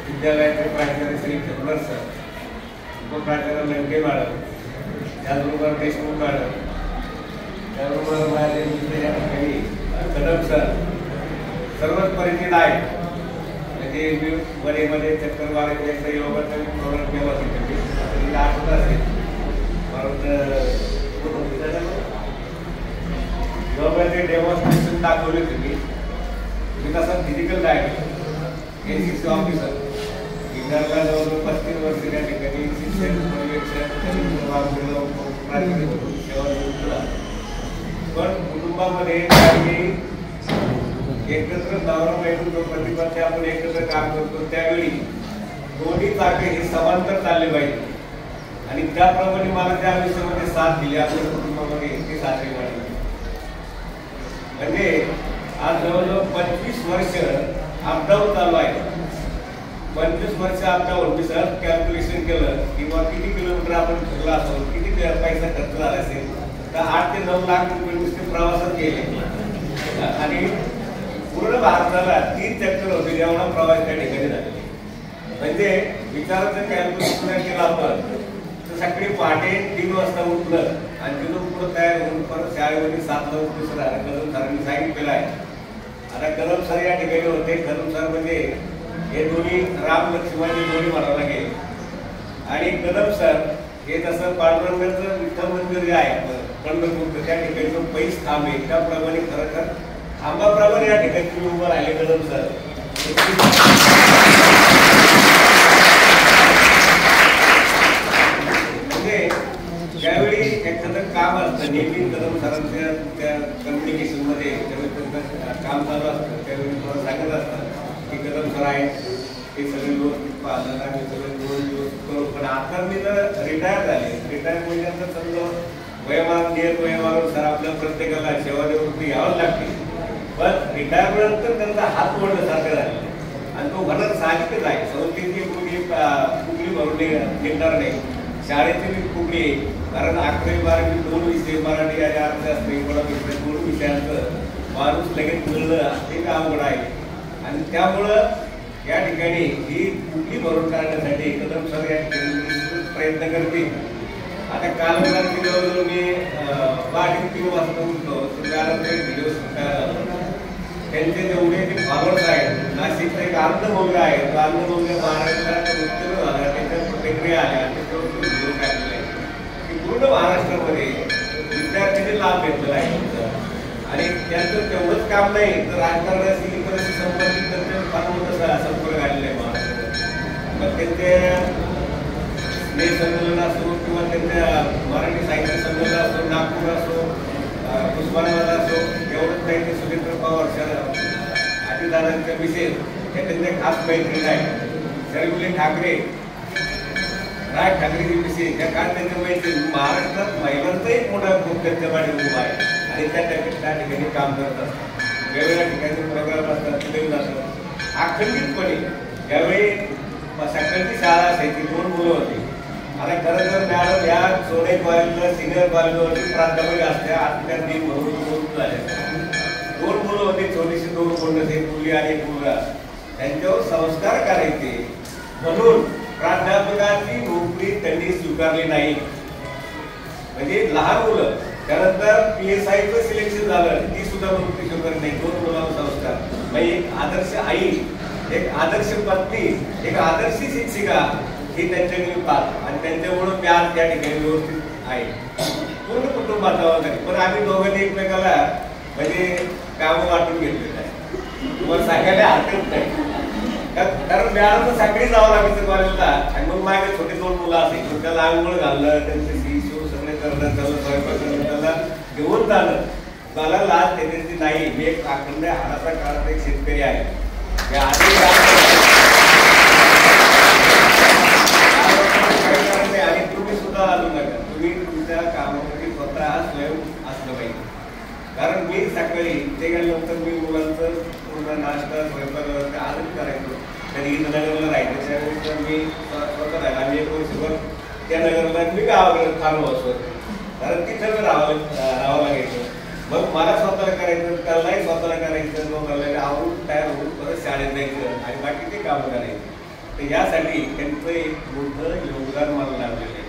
विद्यालयाचे प्राचार्य श्री खबरदार सर, उपप्राचार्य लंके मॅडम, त्याचबरोबर देशमुख मॅडम, त्याचबरोबर माझे मित्र या ठिकाणी कदम सर, सर्वच परिचित आहेत. म्हणजे मी मध्ये चक्कर मारायचं योगाचा प्रोग्राम केला तिथे आठवत असेल. योगाचे डेमॉन्स्ट्रेशन दाखवले तुम्ही. मी तसा फिजिकल डायरेक्टर NCC ऑफिसर विद्यार्थ्याला जवळजवळ 35 वर्ष त्या ठिकाणी शिक्षण पर्यवेक्षण सेवा दिला. पण कुटुंबामध्ये काही एकत्र नवरा बायको जो प्रतिपत्ती आपण एकत्र काम करतो त्यावेळी दोन्ही चाके हे समांतर चालले पाहिजे. आणि त्याप्रमाणे मला त्या आयुष्यामध्ये साथ दिली आपल्या कुटुंबामध्ये ते सासरे वाढले. म्हणजे आज जवळजवळ 25 वर्ष अपडाऊन चालू आहे. 25 वर्ष अपडाऊन मी सहज कॅल्क्युलेशन केलं किंवा किती किलोमीटर आपण फिरला असेल, किती पैसा खर्च झाला असेल, तर 8 ते 9 लाख रुपये नुसते प्रवासात गेले. आणि पूर्ण भारताला 3 चक्कर होते जेवढा प्रवास त्या ठिकाणी झाले. म्हणजे विचाराचं कॅल्क्युलेशन केलं आपण तर सकाळी पहाटे 3 वाजता उठलं आणि तिथून पुढे तयार होऊन परत शाळेमध्ये 7 ला उठलं. सर कदम सरांनी सांगितलेलं आहे. आता कदम सर या ठिकाणी होते. कदम सर म्हणजे हे दोन्ही राम लक्ष्मणाची जोडी म्हणावं लागेल. आणि कदम सर हे जसं पांडुरंगाचं विठ्ठल मंदिर जे आहे पंढरपूरचं त्या ठिकाणी जो पैस थांब आहे त्याप्रमाणे खरंतर थांबाप्रमाणे या ठिकाणी तुम्ही उभं राहिले कदम सर. म्हणजे ज्यावेळी एखादं काम असतं नेहमी कदम सरांच्या त्या कम्युनिकेशन मध्ये काम चालू असतं त्यावेळी थोडं सांगत असतात की कदम सर आहे हे सगळे व्यवस्थित पाहतात आम्ही सगळे व्यवस्थित करू. पण आता मी जर रिटायर झाले, रिटायर म्हणजे समजा वयोमानानुसार आपल्या प्रत्येकाला सेवानिवृत्ती घ्यावं लागते. पण रिटायरमेंट त्यांचा हात मोडल्यासारखं झाले आणि तो घरात साहजिकच आहे. संस्थेची कुठली भरून निघणार नाही. शाळेची मी कुठली कारण 11वी 12वी 2 विषय मराठी आणि अर्थशास्त्र इकॉनॉमिक्स 2 विषयांचं माणूस लगेच मिळणं ते अवघड आहे. आणि त्यामुळं या ठिकाणी ही कुठली भरून काढण्यासाठी कदम सर या ठिकाणी प्रयत्न करतील. आता काल जवळजवळ मी 3 वाजता उठलो त्यानंतर व्हिडिओ शिकायला त्यांचे जेवढे ते फॉलोअर्स आहेत. नाशिकचा एक अर्ध मुलगा आहे, तो अर्ध मुलगा महाराष्ट्रात उत्तीर्ण झाला, त्याच्या प्रतिक्रिया आल्या, त्याच्यावर व्हिडिओ काढलेले की पूर्ण महाराष्ट्रामध्ये विद्यार्थ्यांनी लाभ घेतलेला आहे. आणि त्यांचं तेवढंच काम नाही तर राजकारणाशी इतरशी संबंधित त्यांचं फार मोठं संपर्क आलेलं आहे महाराष्ट्रात. मग त्यांचे स्नेह संमेलन असो किंवा त्यांच्या मराठी साहित्य संमेलन असो, नागपूर असो, उस्मानाबाद असो, एवढंच नाही ते सुरेंद्र पवार अजितदादांच्या विशेष हे त्यांचे खास मैत्रीण आहे. शर्मिली ठाकरे, राज ठाकरेची विशेष त्या काळ त्यांच्या मैत्रीण. महाराष्ट्रात महिलांचा एक मोठा ग्रुप त्यांच्या पाठी उभा आहे आणि त्या ठिकाणी काम करत असतात. वेगवेगळ्या ठिकाणी प्रोग्राम असतात, तिथे जातात अखंडितपणे. त्यावेळी सकाळची शाळा असायची, 2 मुलं होती. आता खरं तर मॅडम या सोने कॉलेजला सिनियर कॉलेजवरती प्राध्यापक असत्या. आता त्या 3 म्हणून झाल्या. 2 मुलं होते, छोटीशी 2 मुलं, एक मुली आणि एक मुलगा. त्यांच्यावर संस्कार करायचे म्हणून प्राध्यापकाची नोकरी त्यांनी स्वीकारली नाही. म्हणजे लहान मुलं त्यानंतर PSIचं सिलेक्शन झालं, ती सुद्धा नोकरी स्वीकारली नाही. 2 मुलांवर संस्कार. म्हणजे एक आदर्श आई, एक आदर्श पत्नी, एक आदर्श शिक्षिका ही त्यांच्याकडे पाहत आणि त्यांच्यामुळं मी आज त्या ठिकाणी व्यवस्थित आहे. पूर्ण कुटुंबात जबाबदारी. पण आम्ही दोघांनी एकमेकाला म्हणजे कामं वाटून घेतलेलं आहे. तुम्हाला सांगायला हरकत नाही. कारण मॅडम सकाळी जावं लागायचं कॉलेजला आणि मग माझे छोटे 2 मुलं असायची. त्याला आंघोळ घालणं, त्यांची सुरू सगळे करणं, त्याला स्वयंपाक करणं, त्याला घेऊन जाणं मला लाज देण्याची नाही. मी एक अखंड हाडाचा काळात एक शेतकरी आहे. आणि तुम्ही सुद्धा आलो नका. तुम्ही तुमच्या कामामध्ये स्वतः स्वयं असलं पाहिजे. कारण मी सकाळी ते गेल्यानंतर मी मुलांचं पूर्ण नाश्ता स्वयंपाक आजच करायचो. कधी नगरला राहायचं त्यावेळेस तर मी स्वतः राहिला. आम्ही एक वर्षभर त्या नगरला मी गावाकडे थांबलो असतो, कारण तिथं राहावं लागायचं. मग मला स्वतःला करायचं, त्यालाही स्वतःला करायचं, मग मला आवडून तयार होऊन परत शाळेत जायचं आणि बाकीचे कामं करायचे. तर यासाठी त्यांचं एक मोठं योगदान मला लाभलेलं आहे,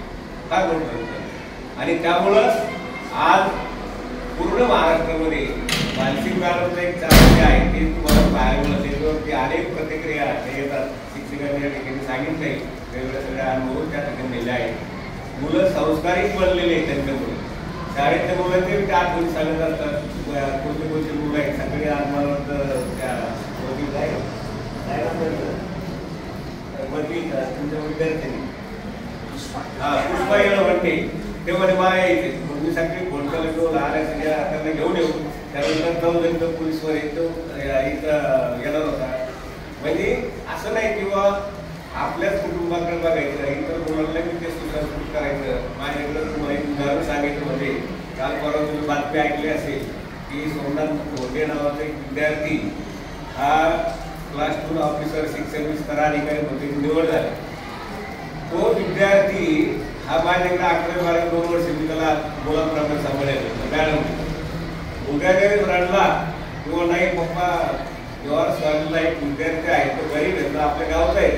फार मोठं योगदान. आणि त्यामुळं आज पूर्ण महाराष्ट्रामध्ये मानसिक मॅडमचं एक चांगले आहे ते तुम्हाला पाहायला त्याच्यावरती अनेक प्रतिक्रिया येतात. शिक्षकांनी या ठिकाणी सांगितलंय, वेगवेगळ्या सगळ्या अनुभव त्या ठिकाणी दिले आहेत. मुलं संस्कारित बनलेले आहेत त्यांच्यामुळे. शाळेतल्या मुलांचे आठवणी सांगत असतात. कोणते कोणते मुलं आहेत सगळे आम्हाला त्या तुमच्या विद्यार्थ्यांनी पुष्पा येणं म्हणते ते मध्ये मला यायचे. मी सगळे फोनला घेऊन लहान सगळ्या त्यांना घेऊन येऊ. त्यानंतर जाऊन पोलीसवर येतो इथं येणार होता. म्हणजे असं नाही किंवा आपल्याच कुटुंबाकडे बघायचं नाही, इतर मुलांना मी ते सुसंस्कृत करायचं. माझ्याकडे तुम्हाला एक उदाहरण सांगायचं म्हणजे काल परवा तुम्ही बातमी ऐकली असेल की सोमनाथ घोटे नावाचा एक विद्यार्थी हा क्लास 2 ऑफिसर शिक्षण विस्तार अधिकारी मध्ये निवड झाला. तो विद्यार्थी हा माझ्याकडे 11-12 2 वर्ष मी त्याला मुलांप्रमाणे सांभाळायचं. मॅडम उद्याने रडला किंवा नाही पप्पा जेव्हा स्वामीला एक विद्यार्थी आहे तो गरीब आहे, आपल्या गावात आहे,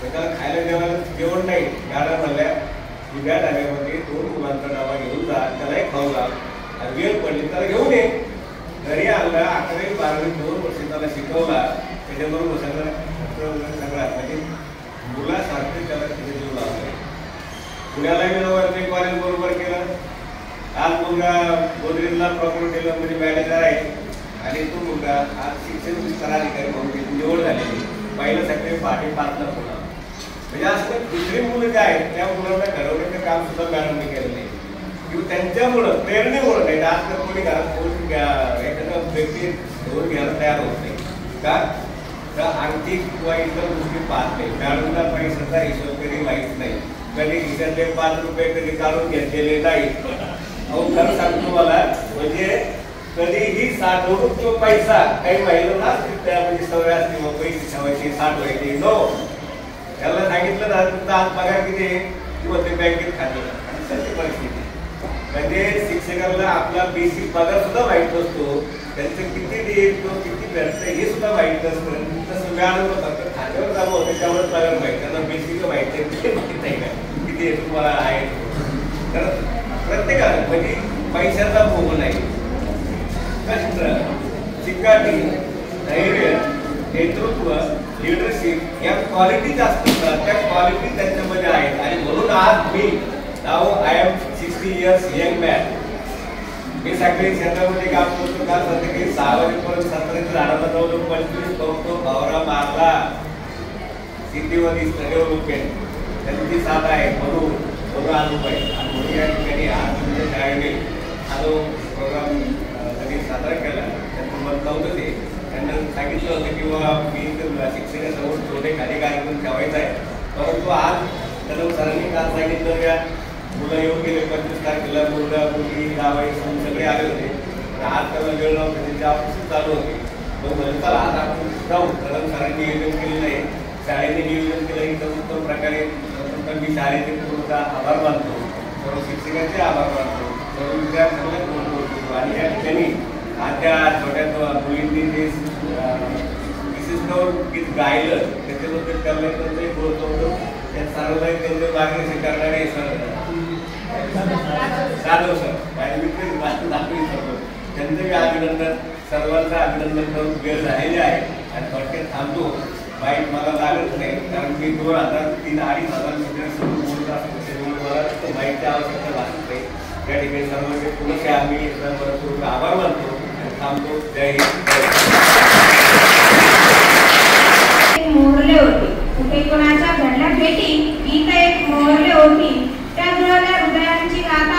त्याला खायला जेवायला जेवण नाही. मॅडम म्हणल्या उद्या डब्यामध्ये 2 मुलांचा डबा घेऊन जा, त्यालाही खाऊ लाग, वेळ पडली त्याला घेऊन ये. घरी आणला 11-12 2 वर्ष त्याला शिकवला. त्याच्याबरोबर सगळा म्हणजे मुलासारखे त्याला तिथे जीव लावला. पुण्याला गेलो कॉलेज बरोबर केलं. आज मुलगा गोदरेजला प्रॉपर्टीला म्हणजे मॅनेजर आहे आणि तो मुलगा आज शिक्षण विस्तार अधिकारी म्हणून निवड झालेली. पहिलं सकाळी 5:30 पुन्हा म्हणजे असं दुसरी मुलं जे आहेत त्या मुलांना घडवण्याचं काम सुद्धा मॅडमने केलं नाही किंवा त्यांच्यामुळं प्रेरणेमुळं नाही. आज तर कोणी घरात कोण एखादा व्यक्ती घेऊन घ्यायला तयार होत नाही का, तर आर्थिक किंवा इतर गोष्टी पाहत नाही. मॅडमला पैशाचा हिशोब कधी माहीत नाही. कधी खिशातले 5 रुपये कधी काढून घेतलेले नाही. अहो खरं सांगतो मला, म्हणजे कधीही साठवणूक किंवा पैसा काही महिलांना म्हणजे सवय असते मग पैसे ठेवायचे साठवायचे. नो, त्याला सांगितलं ना तुमचा आज पगार किती आहे किंवा ते बँकेत खाते आणि सत्य परिस्थिती. म्हणजे शिक्षकांना आपला बेसिक पगार सुद्धा माहीत नसतो, त्यांचं किती देत किंवा किती भेटतं हे सुद्धा माहीत नसतं. तसं मॅडम फक्त खात्यावर चालू होते त्यामुळे पगार माहीत, त्यांना बेसिक माहिती आहे माहीत नाही का किती तुम्हाला आहे. तर प्रत्येकाला म्हणजे पैशाचा मोह नाही. कष्ट, चिकाटी, धैर्य, नेतृत्व, लिडरशिप या क्वालिटी जास्त असतात. त्या क्वालिटी त्यांच्यामध्ये आहेत. आणि म्हणून आज मी नाव I am 60 years young man. मी सकाळी शेतामध्ये काम करतो. काल संध्याकाळी 6 वाजेपर्यंत 17 झाडाला जाऊन 25 करतो भावरा मारला. सिटीमध्ये डेव्हलपमेंट त्यांची साथ आहे म्हणून अनुभव आहे. आणि म्हणून या ठिकाणी आज तुमच्या शाळेने हा जो प्रोग्राम कधी साजरा केला त्यांचं मत नव्हतं. ते त्यांना सांगितलं होतं किंवा मी शिक्षकासमोर छोटे खाली कार्यक्रम ठेवायचा आहे, परंतु आज कदम सरांनी काल सांगितलं या मुलं येऊन गेले 25 तारखेला मुलगा मुलगी जावई सगळे आले होते. आज त्याला वेळ नव्हतं, त्यांची ऑफिस चालू होती. मग म्हणजे चला आज आपण जाऊ. कदम सरांनी नियोजन केलेलं आहे, शाळेने नियोजन केलं एकदम उत्तम प्रकारे. मी शाळेचे पूर्ण आभार मानतो, सर्व शिक्षकांचे आभार मानतो, सर्व विद्यार्थ्यांना बोलतो. आणि या ठिकाणी आज त्या छोट्या मुलींनी जे विशिष्ट गीत गायलं त्याच्याबद्दल त्यांनाही बोलतो होतो. त्या सर्वांना त्यांचे मार्गदर्शन करणारे जाधव सर माझे मित्र दाखवली करतो, त्यांचं मी अभिनंदन, सर्वांचं अभिनंदन करून वेळ झालेले आहे. आणि थोडक्यात थांबतो. वाईट मला लागत नाही, कारण मी 2003-2,500 मीटर समोर बोलत असतो, त्यामुळे मला बाईकची आवश्यकता लागत नाही. या ठिकाणी सर्वांचे पुन्हा आम्ही परत आभार मानतो आणि थांबतो. जय हिंद. मोहरले होते कुठे कोणाच्या घडल्या भेटी, इथं एक मोहरले होती. त्या जुळल्या हृदयांची गाथा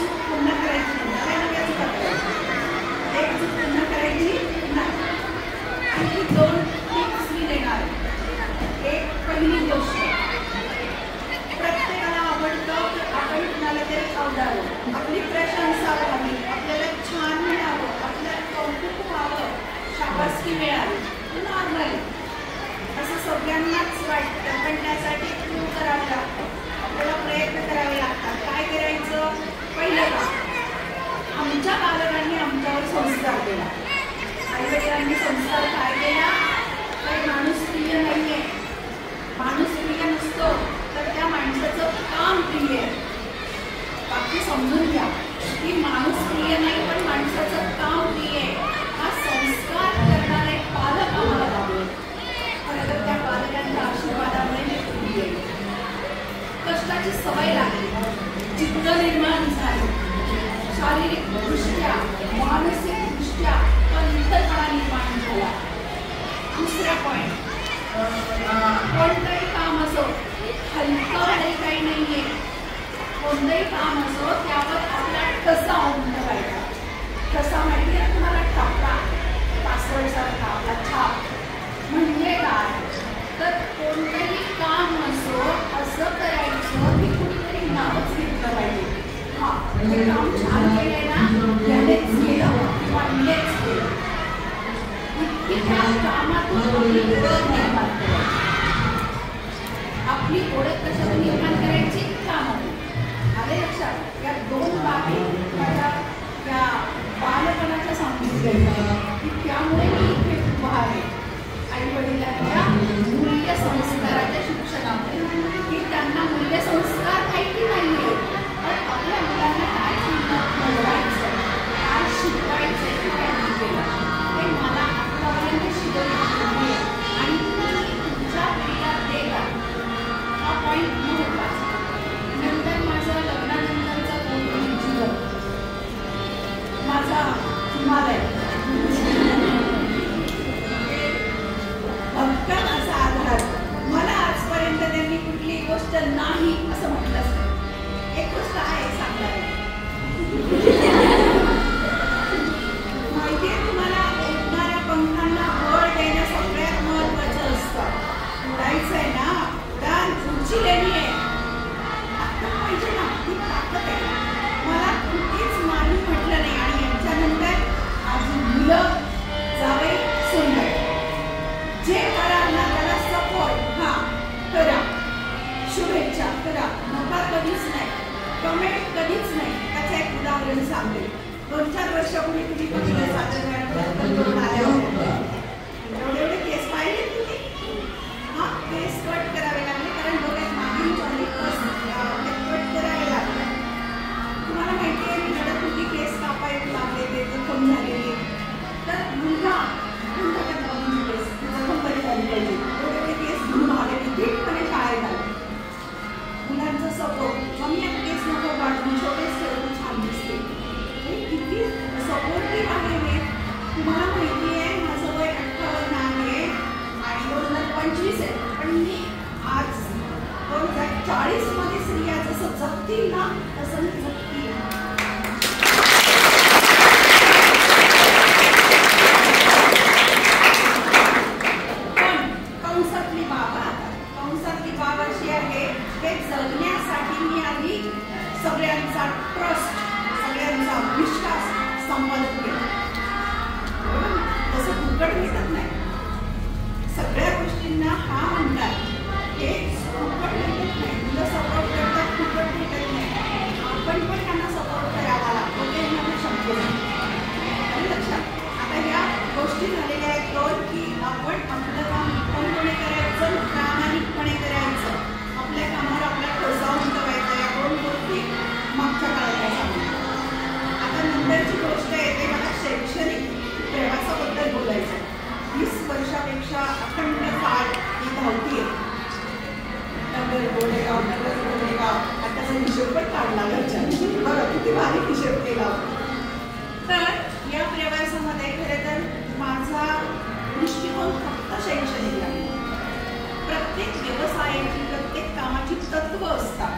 चूक पुन्हा करायची नाही, नव्या चुका करायच्या. एक चूक पुन्हा करायची नाही. आणखी 2 टिप्स मी देणार. एक पहिली गोष्ट, प्रत्येकाला आवडतं की आपण कुणाला तरी आवडावं, आपली प्रशंसा व्हावी, आपल्याला छान मिळावं, आपल्याला कौतुक व्हावं, शाबासकी मिळावी. नॉर्मल असं सगळ्यांनाच वाटतं, पण त्यासाठी प्रूव्ह करावं लागतं, आपल्याला प्रयत्न करावे लागतात. काय करायचं? पहिलं का, आमच्या पालकांनी आमच्यावर संस्कार केला, आईवडिलांनी संस्कार काय केला? काही माणूस प्रिय नाहीये, माणूस प्रिय नसतो तर त्या माणसाचं काम प्रिय आहे. बाकी समजून घ्या की माणूस प्रिय नाही पण माणसाचं काम प्रिय आहे. हा संस्कार करणारे पालक आम्हाला लाभले. खरं तर त्या पालकांच्या आशीर्वादामुळे हे प्रिय आहे. कष्टाची सवय लागली, चित्त निर्माण झाली, शारीरिक दृष्ट्या मानसिक दृष्ट्या तंत्रपणा निर्माण झाला. दुसरा पॉइंट, कोणतंही काम असो हलकं आणि काही नाहीये, कोणतंही काम असो त्यावर आपला ठसा उमटला पाहिजे. ठसा माहिती आहे तुम्हाला? टाका पासवर्ड सारखा आपला छाप. म्हणजे काय? तर कोणतंही काम असो असं करायचं की कुणीतरी नावच घेतलं पाहिजे. हा हे काम छान केलंय ना, यानेच केलं किंवा इनेच केलं, इतकी त्या कामातून आपली ओळख निर्माण करायची. आपली ओळख कशातून निर्माण करायची? कामातून. आले लक्षात? या 2 बाबी माझ्या त्या बालपणाच्या सांगितल्या की त्यामुळे मी इथे उभा आहे. आईवडिलांच्या मूल्यसंस्काराच्या शिक्षणामुळे की त्यांना मूल्यसंस्कार माहिती नाहीये, पण आपल्या मुलांना काय घडवायचं, काय शिकवायचं हे त्यांनी केलं. ते मला आतापर्यंत शिकवले आणि तुमच्या पिढीला देता. हा पॉईंट महत्त्वाचा. नंतर माझं लग्नानंतरचं कौटुंबिक जीवन, माझा हिमालय, भक्कम असा आधार. मला आजपर्यंत त्यांनी कुठली गोष्ट नाही असं म्हटलंच नाही. एक गोष्ट आहे सांगायला, माहितीये तुम्हाला, उडणाऱ्या पंखांना बळ देणं सगळ्यात महत्वाचं असतं. उडायचं आहे ना, उडान उंची लेणी आहे, ताकद पाहिजे ना, ती ताकद आहे. मला कुठेच नाही म्हटलं नाही. आणि यांच्यानंतर माझी मुलं, जावे, सुंदर, जे कराल ना त्याला सपोर्ट हा करा, शुभेच्छा करा, नकार कधीच नाही, कमेंट कधीच नाही. त्याचं एक उदाहरण सांगते. 2-4 वर्षापूर्वी तुम्ही बघितलं सादर मॅडम आल्या होत्या, एवढे केस पाहिले तुम्ही? हा, केस कट करावे लागले कारण डोक्यात मागील झाली, कट करावे लागले. तुम्हाला माहिती आहे मी रडत होती, केस कापायला लागले, ते जखम झालेली. तर मुलगा केस जखम बरी झाली पाहिजे, एवढे केस धुवून आले, धीटपणे शाळेत आले. मुलांचा सपोर्ट, मम्मी आता केस नको काढून, छोटेच ठेवून छान दिसते. हे किती सपोर्टिव्ह आहे हे. तुम्हाला माहिती आहे माझं वय 58 आहे आणि 2025 आहे, पण मी आज 2040 मध्ये स्त्रिया जसं जगतील ना तसं मी जगतील. पण कंसातली बाब अशी आहे, हे जगण्यासाठी मी आधी सगळ्यांचा ट्रस्ट, सगळ्यांचा विश्वास संपादन केला. तसं फुकट भेटत नाही. सगळ्या गोष्टींना हा म्हणतात, हे फुकट भेटत नाही. मुलं सपोर्ट करतात, फुकट भेटत नाही. आपण पण त्यांना सपोर्ट करावा लागतो, ते मला शक्य नाही. लक्षात. आता या गोष्टी झालेल्या आहेत 2 की आपण आपलं काम उत्तमपणे करायचं, प्रामाणिकपणे करायचं, आपल्या कामावर आपला ठसा उमटवायचा. या 2 गोष्टी मागच्या काळात सांगितल्या. आता नंतरची गोष्ट येते मला शैक्षणिक प्रवासाबद्दल बोलायचं. 20 वर्षापेक्षा अखंड काळ ही धावतीये. नगर गोरेगाव आताचा हिशोब पण काढला घरच्यांनी. बरं, किती बारीक हिशोब केला. तर या प्रवासामध्ये खरं तर माझा दृष्टिकोन फक्त शैक्षणिक आहे. प्रत्येक व्यवसायाची, प्रत्येक कामाची तत्व असतात,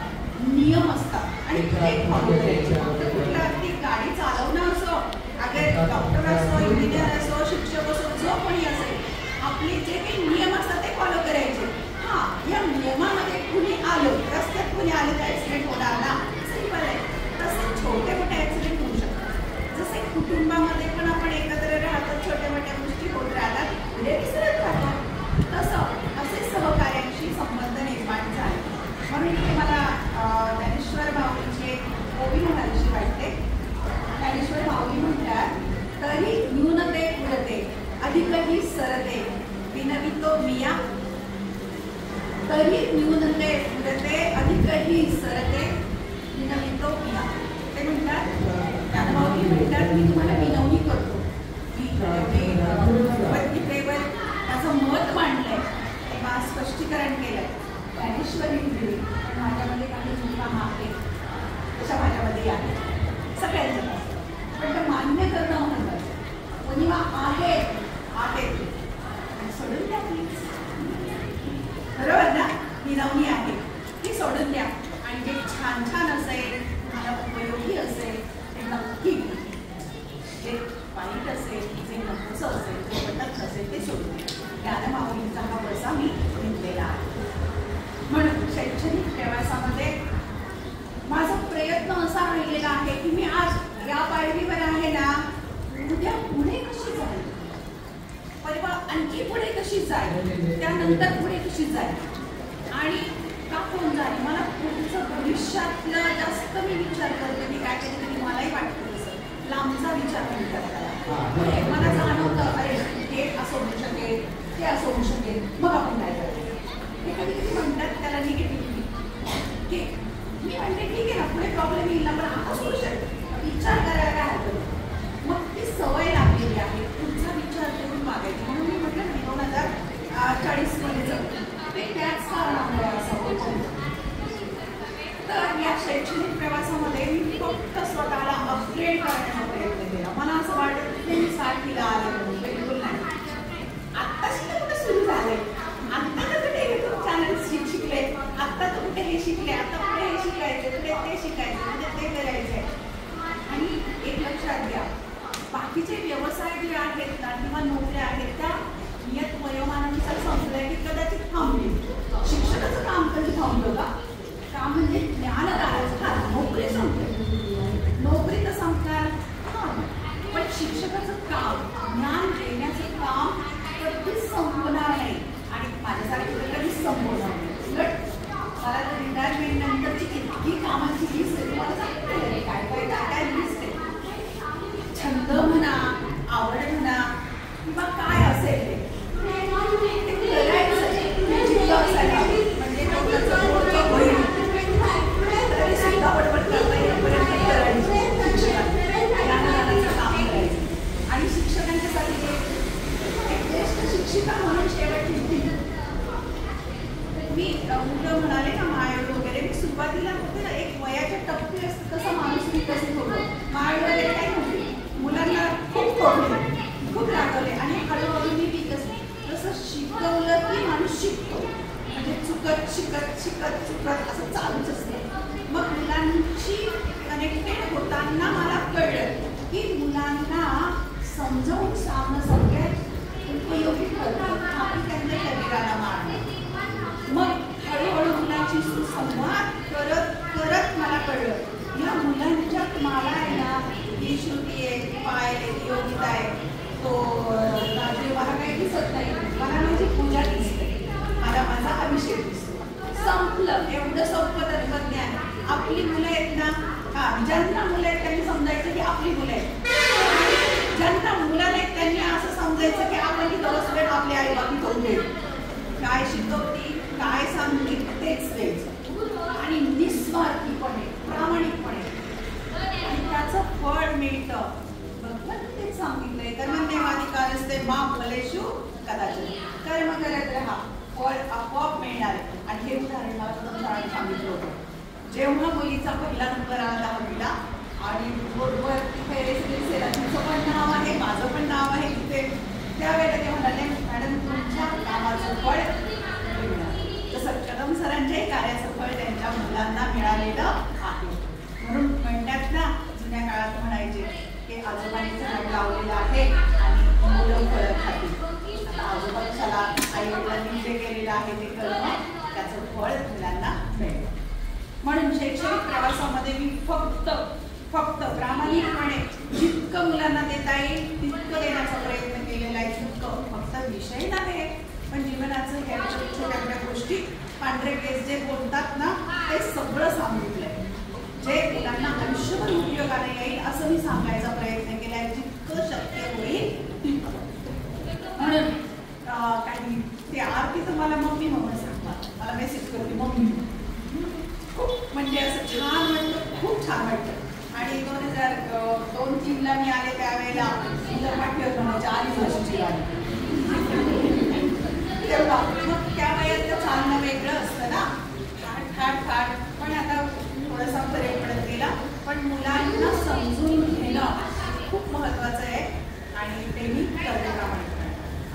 नियम असतात आणि ते फॉलो करायचे. गाडी चालवणं असो, अगर डॉक्टर असो, इंजिनियर असो, शिक्षक असो, जो कोणी असेल, आपले जे काही नियम असतात ते फॉलो करायचे. हा, या नियमामध्ये कुणी आलं, रस्त्यात कुणी आलं तर ऍक्सिडेंट होणार ना, सिंपल आहे. तसे छोटे मोठे ऍक्सिडेंट होऊ शकतात. जसे कुटुंबामध्ये पण आपण एकत्र राहतो, छोट्या मोठ्या गोष्टी होत राहतात, पुढे विसरत राहतात. तसं असे सहकार्यांशी संबंध निर्माण झाले. म्हणून इथे मला ज्ञानेश्वर माऊलीची एक ओवी म्हणायची वाटते. ज्ञानेश्वर माऊली म्हणतात, तरी न्यूनते उडते अधिकही सरते विनवितो मिया. तरी न्यूनते उडते अधिकही सरते विनवितो मिया. ते म्हणतात, ज्ञानमाऊली म्हणतात, मी तुम्हाला विनवणी करतो. भगवद्गीतेवर त्याचं मत मांडलंय, तेव्हा स्पष्टीकरण केलंय. ज्ञानेश्वरी दिली, पण माझ्यामध्ये काही चुका आहे, तशा माझ्यामध्ये आहे, सगळ्यांचं. पण ते मान्य करणं महत्वाचं. कोणीवा आहे सोडून द्या प्लीज. बरोबर ना? विनवणी आहे ती सोडून द्या. आणि जे छान छान असेल, मला उपयोगी असेल ते नक्की घ्या. जे वाईट असेल, जे नकोचं असेल, जे पटत नसेल ते सोडून द्या. ज्ञानमाऊलींचा हा वसा मी घेतलेला आहे. म्हणून शैक्षणिक प्रवासामध्ये माझा प्रयत्न असा राहिलेला आहे की मी आज या पायरीवर आहे ना, उद्या पुढे कशी जाईल, परवा आणखी पुढे कशी जाईल, त्यानंतर पुढे कशी जाईल आणि का कोण जाईल. मला पुढचं भविष्यातलं जास्त मी विचार करते. मी काय कधी मलाही वाटतं तसं लांबचा विचार नाही करताना. मला जाणवतं, अरे हे असं होऊ शकेल, ते असं होऊ शकेल, मग आपण काय करायचं. हे कधी कधी म्हणतात त्याला निगेटिव्हिटी. की मी म्हणते ठीक आहे ना, पुढे प्रॉब्लेम येईल ना, पण आता होऊ शकतो, विचार करायला काय हवं. मग ती सवय लागलेली आहे पुढचा विचार करून मागायची. म्हणून मी म्हटलं ना 2040 मध्ये जाऊ, ते त्याच कारणामुळे असं होतं. तर या शैक्षणिक प्रवासामध्ये मी फक्त स्वतःला अपग्रेड करण्याचा प्रयत्न केला. मला असं वाटत की मी 60ला आले, बिलकुल नाही. आत्ताशी तर कुठे सुरू झालंय, आत्ता तर कुठे युट्यूब चॅनल शिकले, आत्ता तर कुठे हे शिकले, आता कुठे हे शिकायचे, कुठे ते शिकायचे, म्हणजे ते करायचे. आणि एक लक्षात घ्या, बाकीचे व्यवसाय जे आहेत ना किंवा नोकऱ्या आहेत त्या नियत वयोमानानुसार संपल्या की कदाचित थांबतील. शिक्षकाचं काम कधी थांबलं का? काम म्हणजे ज्ञानदानाचं. नोकरी संपते, नोकरी तर संपणार, पण शिक्षकाचं काम, ज्ञान देण्याचं काम कधीच संपणार नाही. आणि माझ्यासारखी कधीच संपवणार नाही. उलट मला तर रिटायरमेंट नंतरची इतकी कामाची लिस्ट आहे, तुम्हाला सांगते काय काय काय काय लिस्ट आहे. छंद म्हणा, आवड म्हणा किंवा काय असेल ते करायचं, जिद्द असायला म्हणजे होईल तरी सुद्धा पटपट करता येईपर्यंत करायचं. ज्ञानदानाचं काम करायचं. आणि शिक्षकांच्यासाठी एक ज्येष्ठ शिक्षिका म्हणून शेवटची मी मुलं म्हणाले ना माळ वगैरे, मी सुरुवातीला होते ना एक वयाच्या टप्पे असतं तसं माणूस विकसित होतो. माळ वगैरे काय नव्हती, मुलांना खूप तोडले, खूप लागवले आणि हळूहळू मी विकसित. जसं शिकवलं की माणूस शिकतो, म्हणजे चुकत शिकत शिकत चुकत असं चालूच असतं. मग मुलांची कनेक्टेड होताना मला कळलं की मुलांना समजावून सांगणं सगळ्यात उपयोगी ठरतं, आपण त्यांच्या शरीराला मारणं. मग हळूहळू मुलांची सुसंवाद करत करत मला कळलं या मुलांच्यात मला आहे ना ही श्रुती आहे, ती पाय आहे, ती योगिता आहे, तो मला काही दिसत नाही, मला माझी पूजा दिसते, मला माझा अभिषेक दिसतो. संपलं, एवढं सोपं तत्वज्ञान. आपली मुलं आहेत ना, ज्यांना मुलं आहेत त्यांनी समजायचं की आपली मुलं आहेत, ज्यांना मुलं नाहीत त्यांनी असं समजायचं की आपण की दिवस वेळ आपले आई बाबी करून काय शिकवती, काय सांगते तेच द्यायचं आणि निस्वार्थीपणे, प्रामाणिकपणे, आणि त्याचं फळ मिळतं. भगवंत तेच सांगितलंय, कर्मण्येवाधिकारस्ते मा फलेषु कदाचित. कर्म करत राहा, फळ आपोआप मिळणार आहे. आणि हे उदाहरण मला तुमच्या सांगितलं होतं. जेव्हा मुलीचा पहिला नंबर आला 10वीला आणि बोर्डवर तिथे तुमचं पण नाव आहे, माझं पण नाव आहे तिथे, त्यावेळेला ते म्हणाले मॅडम तुमच्या कामाचं फळ मिळणार. तसं कदम सरांच्याही कार्याचं फळ त्यांच्या मुलांना मिळालेलं आहे. म्हणून म्हणतात ना जुन्या काळात म्हणायचं म्हणायचे की आजोबांनी झाड लावलेलं आहे आणि मुलं फळं खातील. आता आजोबांच्याला आई वडिलांनी जे केलेलं आहे ते करणं त्याचं फळ मुलांना मिळेल. म्हणून शैक्षणिक प्रवासामध्ये मी फक्त प्रामाणिकपणे जितकं मुलांना देता येईल तितकं देण्याचा प्रयत्न केलेला आहे. जितकं फक्त विषय नाही पण जीवनाचं ह्या छोट्या छोट्या गोष्टी पांढरे केस जे बोलतात ना ते सगळं सांगितलंय, जे मुलांना आयुष्यभर उपयोगाने येईल असं मी सांगायचा प्रयत्न केला आहे जितकं शक्य होईल तितकं. म्हणून काही ते आरती तर मला मम्मी सांगतात, मला मेसेज करते मम्मी. खूप म्हणजे असं छान वाटतं, खूप छान वाटतं. आणि 2002-03 मी आले त्यावेळेला मुलं पाठीवर म्हणायच्या 2.5 वर्षाची गाडी तेवढा. मग त्या वयात चालणं वेगळं असतं ना, ठाट. पण आता थोडासा फरक पडत गेला. पण मुलांना समजून घेणं खूप महत्त्वाचं आहे आणि ते मी करण्याप्रमाणे.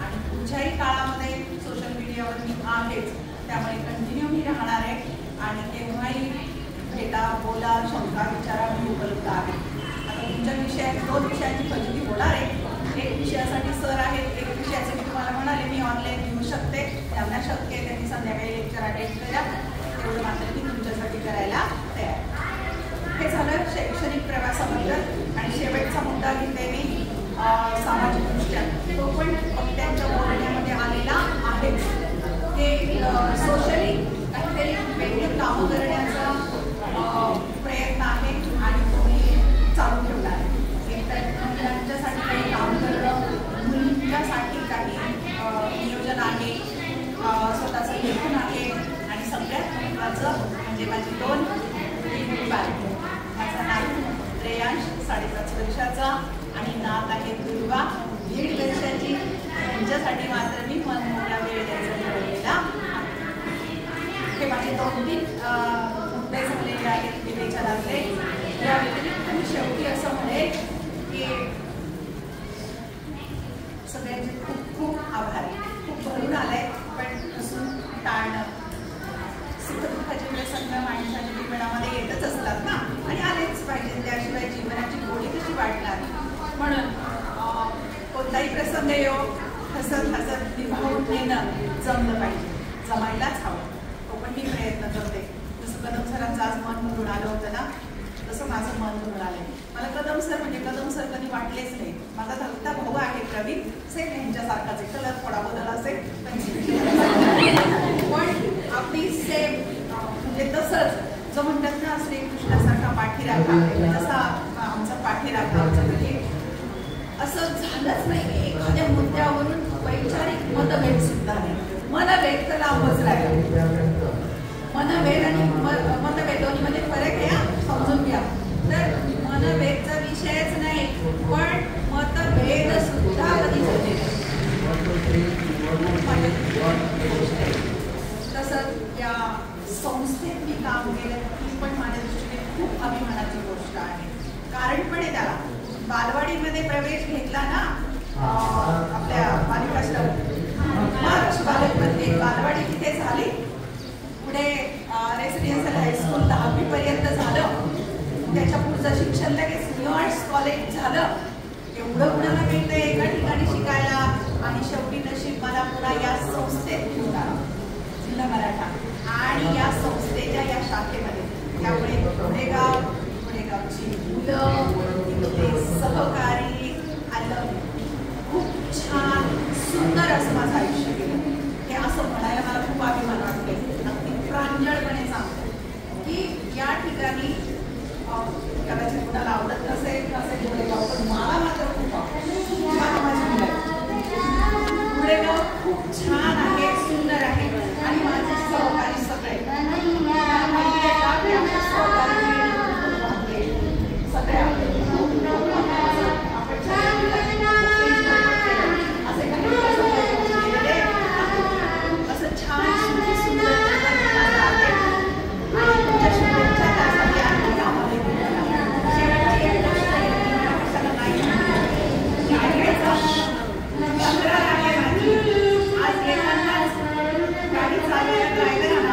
आणि पुढच्याही काळामध्ये सोशल मीडियावर मी आहेच, त्यामुळे कंटिन्यू मी राहणार आहे आणि तेव्हाही भेटा, बोला, शंका विचारा मी उपलब्ध आहे. आता तुमच्या विषयात 2 विषयांची फजिती होणार आहे. एक विषयासाठी सर आहेत, एक विषयाचे मी तुम्हाला म्हणाले मी ऑनलाईन घेऊ शकते, त्यांना शक्य आहे त्यांनी संध्याकाळी लेक्चर अटेंड करा, तेवढं मात्र मी तुमच्यासाठी करायला तयार. हे झालं शैक्षणिक प्रवासाबद्दल. आणि शेवटचा मुद्दा घेते मी सामाजिक दृष्ट्या, तो पण त्यांच्या बोलण्यामध्ये आलेला आहे. ते सोशली काहीतरी वेगळी कामं करण्याचा प्रयत्न आहे आणि तुम्ही चालू ठेवला आहे. एकतर मुलांच्यासाठी काही काम करणं, मुलींच्यासाठी काही नियोजन आहे, स्वतःचं लेखन आहे आणि सगळ्यात महत्त्वाचं म्हणजे माझी 2 बाळं. माझा नातू श्रेयांश 5.5 वर्षाचा आणि नात आहे दुर्वा 1.5 वर्षाची. त्यांच्यासाठी मात्र मी मनमोकळा वेळ द्यायचा ठरवलेला. हे माझे 2-3 मुद्दे झालेले आहेत विवेच्या लागले. या व्यतिरिक्त मी शेवटी असं म्हणेल की सगळ्यांचे खूप खूप आभार. खूप भरून आलंय पण हसून टाळणं, सुखदुःखाचे प्रसंग माणसाच्या जीवनामध्ये येतच असतात ना आणि आलेच पाहिजे, त्याशिवाय जीवनाची गोडी कशी वाढणार. म्हणून कोणताही प्रसंग येऊ हसत निभावून नेणं जमलं पाहिजे, जमायलाच हवं. तो पण मी प्रयत्न करते. जसं कदम सरांचं आज मन भरून आलं होतं ना तसं माझं मन भरून आलंय. मला कदम सर म्हणजे कदम सर कधी वाटलेच नाही. माझा धाकटा भाऊ आहे प्रवीण, सेम यांच्यासारखाच आहे, कलर थोडा बदल असेल पण आपली सेम म्हणजे तसंच जो म्हणतात ना श्रीकृष्णासारखा पाठीराखा, जसा आमचा पाठीराखा म्हणजे असं झालंच नाही. एखाद्या मुद्द्यावरून वैचारिक मतभेद सुद्धा नाही. मनभेद तर लांबच राहिला. मनभेद आणि मतभेद दोन्हीमध्ये फरक आहे, समजून घ्या. तर मनभेदचा विषयच नाही पण मतभेद सुद्धा कधी झाले तसंच या संस्थेत मी काम केलं ही पण माझ्या दृष्टीने खूप अभिमानाची गोष्ट आहे. कारण पण आहे त्याला. बालवाडीमध्ये प्रवेश घेतला ना आपल्या बालिका महाराष्ट्र बालकमध्ये बालवाडी तिथे झाली. पुढे रेसिडेन्शियल हायस्कूल 10वी पर्यंत झालं. त्याच्या पुढचं शिक्षण लगेच न्यू आर्ट्स कॉलेज झालं. एवढं कुणाला मिळतं एका ठिकाणी शिकायला आणि शेवटी नशीब मला पुन्हा या संस्थेत घेऊन आला, जिल्हा मराठा आणि या संस्थेच्या या शाखेमध्ये. त्यामुळे पुणेगावची मुलं, तिथले सहकारी आलं, खूप छान सुंदर असं माझं आयुष्य गेलं. हे असं म्हणायला मला खूप अभिमान वाटते. अगदी प्रांजळपणे सांगतो की या ठिकाणी कदाचित कुणाला आवडत नसेल पुणेगाव पण मला मात्र खूप पुणेगाव खूप छान आहे, सुंदर आहे आणि माझे सहकारी सगळे सगळ्या असं छान सुंदर आज येताना गाडी चालवायला ड्रायव्हर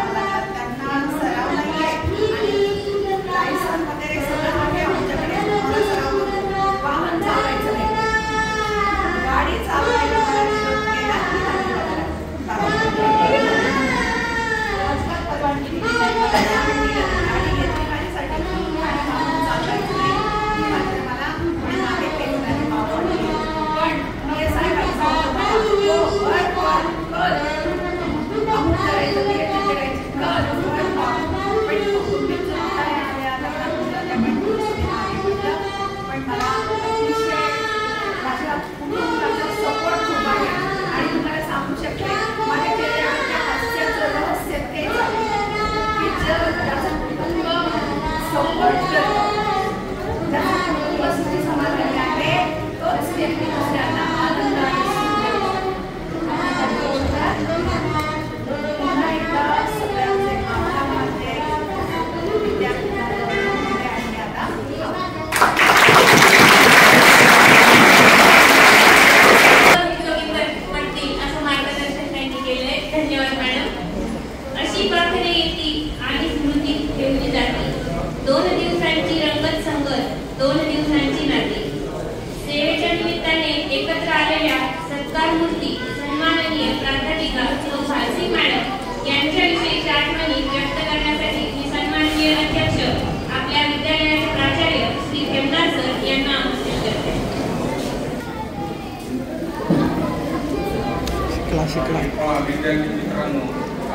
विद्यार्थी मित्रांनो,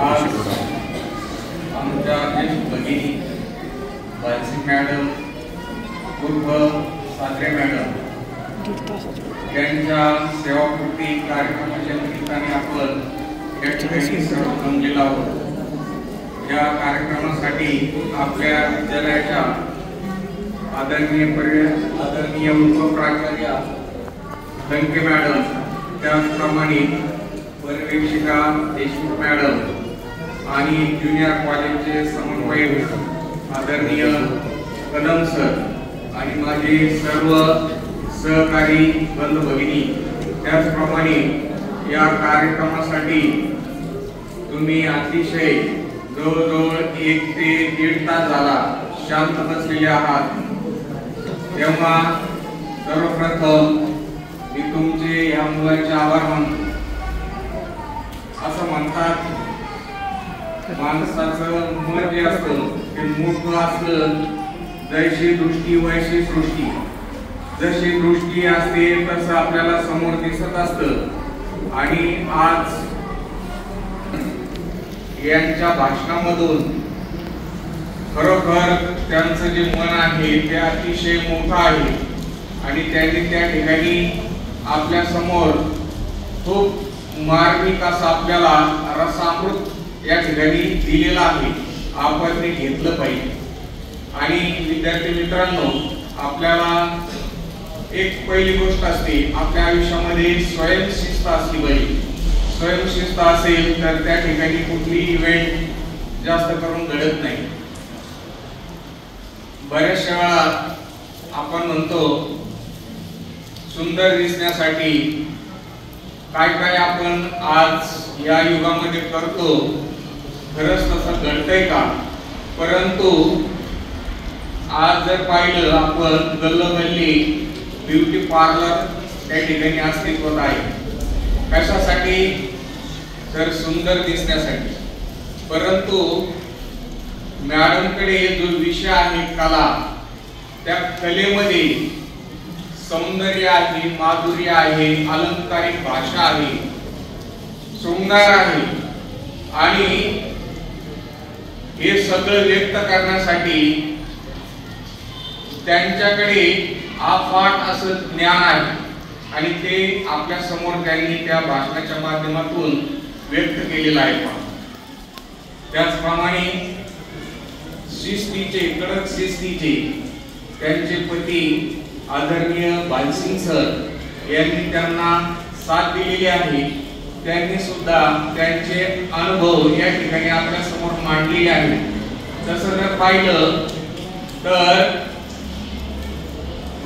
आज आमच्या ज्येष्ठ भगिनी बालसी मॅडम उर्फ सागरे मॅडम यांच्या सेवापूर्ती कार्यक्रमाच्या निमित्ताने आपण या ठिकाणी सर्व जमलेलो आहोत। या कार्यक्रमासाठी आपल्या विद्यालयाच्या आदरणीय उपप्राचार्य लंके मॅडम, त्याचप्रमाणे पर्यवेक्षिका देशमुख मॅडम आणि ज्युनियर कॉलेजचे समन्वयक आदरणीय कदम सर आणि माझे सर्व सहकारी बंधू भगिनी, त्याचप्रमाणे या कार्यक्रमासाठी तुम्ही अतिशय जवळजवळ 1 ते 1.5 तास झाला शांत बसलेले आहात, तेव्हा सर्वप्रथम मी तुमचे या मुलांचे आभार मानतो। असं म्हणतात माणसाचं मन जे असतं ते मोठं असलं, जैशी दृष्टी वैशी सृष्टी, जशी दृष्टी असते तसं आपल्याला समोर दिसत असतं। आणि आज यांच्या भाषणामधून खरोखर त्यांचं जे मन आहे ते अतिशय मोठं आहे आणि त्यांनी त्या ठिकाणी आपल्या समोर खूप मार्मिक असं आपल्याला रसामृत या ठिकाणी दिलेलं आहे, आपण ते घेतलं पाहिजे। आणि विद्यार्थी मित्रांनो, आपल्याला एक पहिली गोष्ट असते आपल्या आयुष्यामध्ये स्वयंशिस्त असली पाहिजे। स्वयंशिस्त असेल तर त्या ठिकाणी कुठली इव्हेंट जास्त करून घडत नाही। बऱ्याचशा वेळा आपण म्हणतो सुंदर दिसण्यासाठी काय काय आपण आज या युगामध्ये करतो, खरंच तसं घडतंय का? परंतु आज जर पाहिलं आपण गल्लोगल्ली ब्युटी पार्लर त्या ठिकाणी अस्तित्वात आहे। कशासाठी? तर सुंदर दिसण्यासाठी। परंतु मॅडमकडे जो विषय आहे कला, त्या कलेमध्ये सौंदर्य आहे, माधुर्य आहे, अलंकारिक भाषा आहे, शृंगार आहे आणि हे सगळं व्यक्त करण्यासाठी त्यांच्याकडे अफाट असं ज्ञान आहे आणि ते आपल्या समोर त्यांनी त्या भाषणाच्या माध्यमातून व्यक्त केलेलं आहे। त्याचप्रमाणे शिस्तीचे, कडक शिस्तीचे त्यांचे पती आदरणीय बालसिंग सर यांनी त्यांना साथ दिलेली आहे। त्यांनी सुद्धा त्यांचे अनुभव या ठिकाणी आपल्या समोर मांडलेले आहेत। तसं जर पाहिलं तर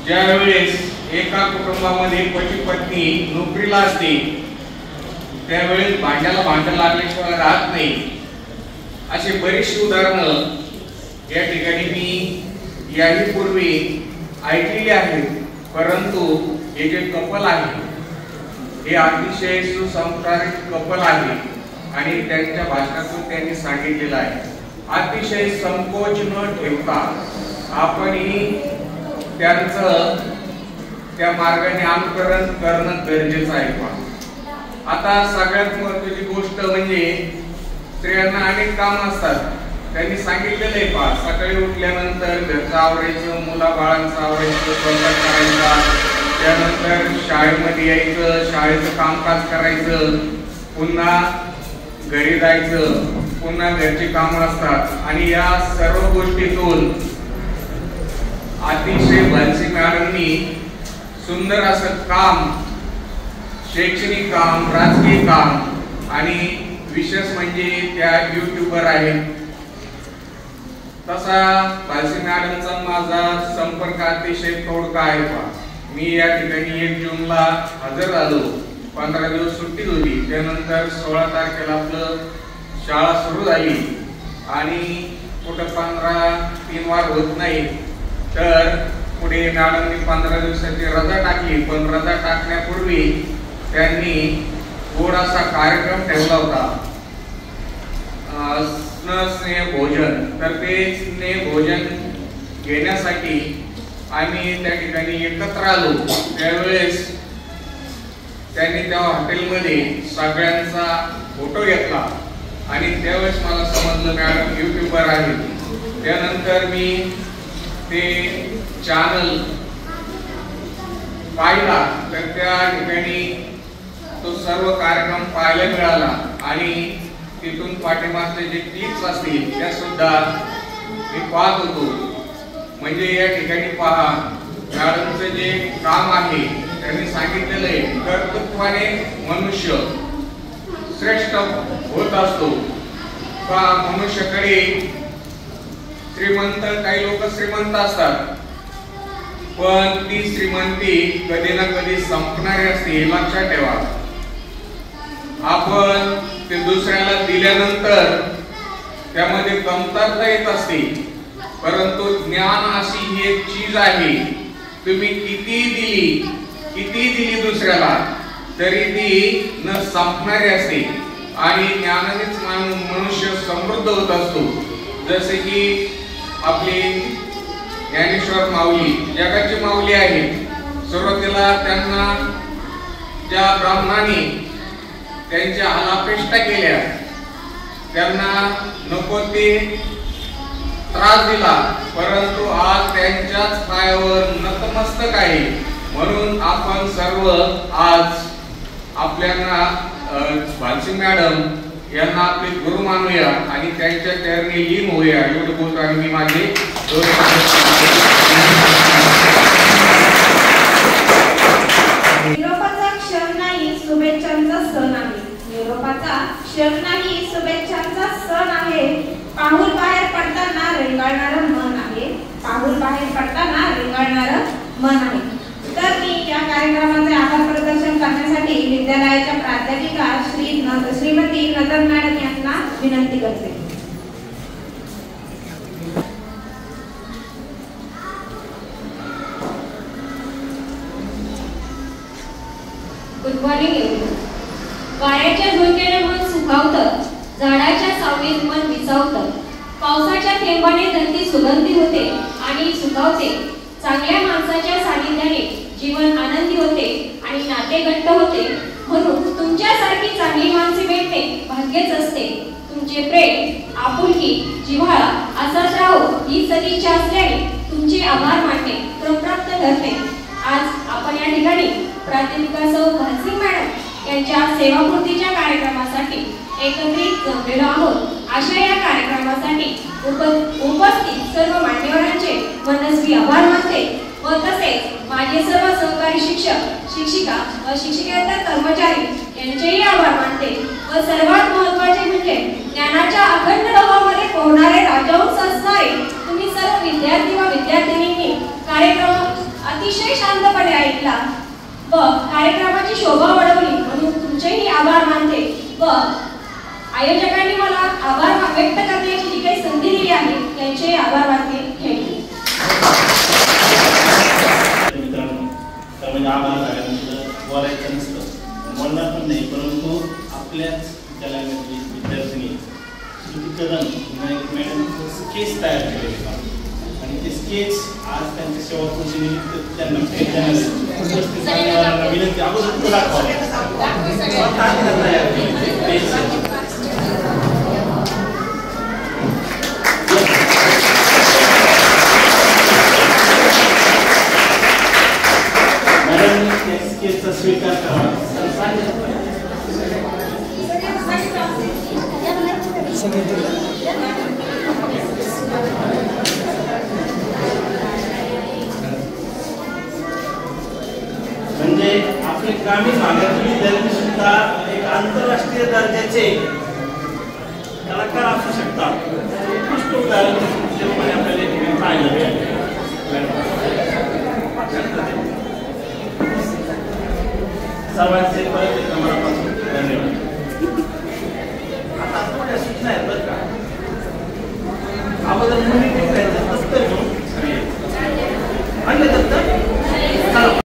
ज्यावेळेस एका कुटुंबामध्ये पती पत्नी नोकरीला असते त्यावेळेस भांड्याला भांडं लागल्याशिवाय राहत नाही, अशी बरीचशी उदाहरणं या ठिकाणी मी याही पूर्वी ऐकलेली आहेत। परंतु हे जे कपल आहे हे अतिशय सुसंस्कारित कपल आहे आणि त्यांच्या भाषणातून त्यांनी सांगितलेलं आहे, अतिशय संकोच न ठेवता आपणही त्यांचं त्या मार्गाने अनुकरण करणं गरजेचं आहे। आता सगळ्यात महत्त्वाची गोष्ट म्हणजे स्त्रियांना अनेक काम असतात। त्यांनी सांगितलेलं आहे पहा, सकाळी उठल्यानंतर घरचं आवरायचं, मुलाबाळांचं आवरायचं, स्वयंपाक करायचा, त्यानंतर शाळेमध्ये यायचं, शाळेचं कामकाज करायचं, पुन्हा घरी जायचं, पुन्हा घरची कामं असतात आणि या सर्व गोष्टीतून अतिशय बालसी मॅडमनी सुंदर असं काम, शैक्षणिक काम, राजकीय काम आणि विशेष म्हणजे त्या युट्यूबर आहेत। तसा बालसी मॅडमचा माझा संपर्क अतिशय तोडगा आहे पहा। मी या ठिकाणी 1 जूनला हजर झालो, 15 दिवस सुट्टी होती, त्यानंतर 16 तारखेला आपलं शाळा सुरू झाली आणि कुठं 15-3 वार होत नाही, तर पुढे मॅडमनी 15 दिवसाची रजा टाकली। पण रजा टाकण्यापूर्वी त्यांनी थोडासा कार्यक्रम ठेवला होता, स्नेह भोजन। तर ते स्नेह भोजन घेण्यासाठी आम्ही त्या ठिकाणी एकत्र आलो। त्यावेळेस त्यांनी त्या हॉटेलमध्ये सगळ्यांचा फोटो घेतला आणि त्यावेळेस मला समजलं मॅडम युट्यूबर आहे. त्यानंतर मी ते चॅनल पाहिला तर त्या ठिकाणी तो सर्व कार्यक्रम पाहायला मिळाला आणि तिथून पाठीमागचे जे क्लिप्स असतील त्या सुद्धा मी पाहत होतो. म्हणजे या ठिकाणी पहा, मॅडमचं जे काम आहे त्यांनी सांगितलेलं आहे, कर्तृत्वाने मनुष्य श्रेष्ठ होत असतो. का मनुष्याकडे श्रीमंत, काही लोक श्रीमंत असतात पण ती श्रीमंती कधी ना कधी संपणारी असते, हे लक्षात ठेवा. आपण ते दुसऱ्याला दिल्यानंतर त्यामध्ये कमतरता येत असते, परंतु ज्ञान अशी ही एक चीज आहे, तुम्ही किती दिली दुसऱ्याला तरी ती न संपणारी असते आणि ज्ञानानेच मनुष्य समृद्ध होत असतो. जसे की आपले ज्ञानेश्वर माऊली जगाची माऊली आहे. सुरुवातीला त्यांना ज्या ब्राह्मणाने त्यांच्या हालापेष्टा केल्या, त्यांना नको ते त्रास दिला, परंतु आज त्यांच्याच पायावर नतमस्तक आहे. म्हणून आपण सर्व आज आपल्याला भानसिंग मॅडम यांना आपले गुरु मानूया आणि त्यांच्या चरणी लीन होऊया. एवढं बोलतो आणि मी माझे निरोपाचा क्षण नाही, शुभेच्छांचा सण आहे. निरोपाचा क्षण नाही, शुभेच्छांचा सण आहे. पाऊल बाहेर पडताना रेंगाळणारं मन आहे. पाऊल बाहेर पडताना रेंगाळणारं मन आहे. तर मी या कार्यक्रमाचे आभार प्रदर्शन करण्यासाठी विद्यालयाच्या प्राध्यापिका श्रीमती नजर मॅडम यांना विनंती करते. Good morning everyone. वाऱ्याच्या झोक्याने मन सुखावतं, झाडाच्या सावलीत मन विसावतं, पावसाच्या थेंबाने धरती सुगंधी होते आणि सुखावते. चांगल्या माणसाच्या सानिध्याने जीवन आनंदी होते आणि नाते घट्ट होते. म्हणून तुमच्यासारखी चांगली माणसे भेटणे भाग्यच असते. तुमचे प्रेम, आपुलकी, जिव्हाळा असाच राहो ही सदिच्छा असल्याने तुमचे आभार मानणे क्रमप्राप्त ठरते. आज आपण या ठिकाणी प्राध्यापिका सौ भानसिंग मॅडम यांच्या सेवापूर्तीच्या कार्यक्रमासाठी एकत्रित जमलेलो आहोत. अशा या कार्यक्रमासाठी उपस्थित सर्व मान्यवरांचे मनस्वी आभार मानते व तसेच माझे सर्व सहकारी शिक्षक, शिक्षिका व शिक्षकेतर कर्मचारी यांचेही आभार मानते. व सर्वात महत्त्वाचे म्हणजे ज्ञानाच्या अखंड डोहामध्ये पोहणारे राजहंस असणारे तुम्ही सर्व विद्यार्थी व विद्यार्थिनींनी कार्यक्रम अतिशय शांतपणे ऐकला व कार्यक्रमाची शोभा वाढवली, म्हणून तुमचेही आभार मानते. व आयोजकांनी मला आभार व्यक्त करण्याची जी काही संधी दिली आहे त्यांचे आभार मानते. थँक्यू. मित्रांनो, तर म्हणजे आभार झाल्यानंतर बोलायचं नसतं, बोलणार पण नाही, परंतु आपल्याच विद्यालयामधली विद्यार्थिनी श्रुती कदम मॅडमचं स्केच तयार केलेलं आणि ते स्केच आज त्यांच्या सेवापूर्ती निमित्त त्यांना भेट देण्यास विनंती अगोदर दाखवा. स्वीकार करावा. म्हणजे आपले ग्रामीण भागातील विद्यार्थी सुद्धा एक आंतरराष्ट्रीय दर्जाचे कलाकार असू शकतात. उत्कृष्ट उदाहरण आपल्याला पाहिलं. सर्वांचे परत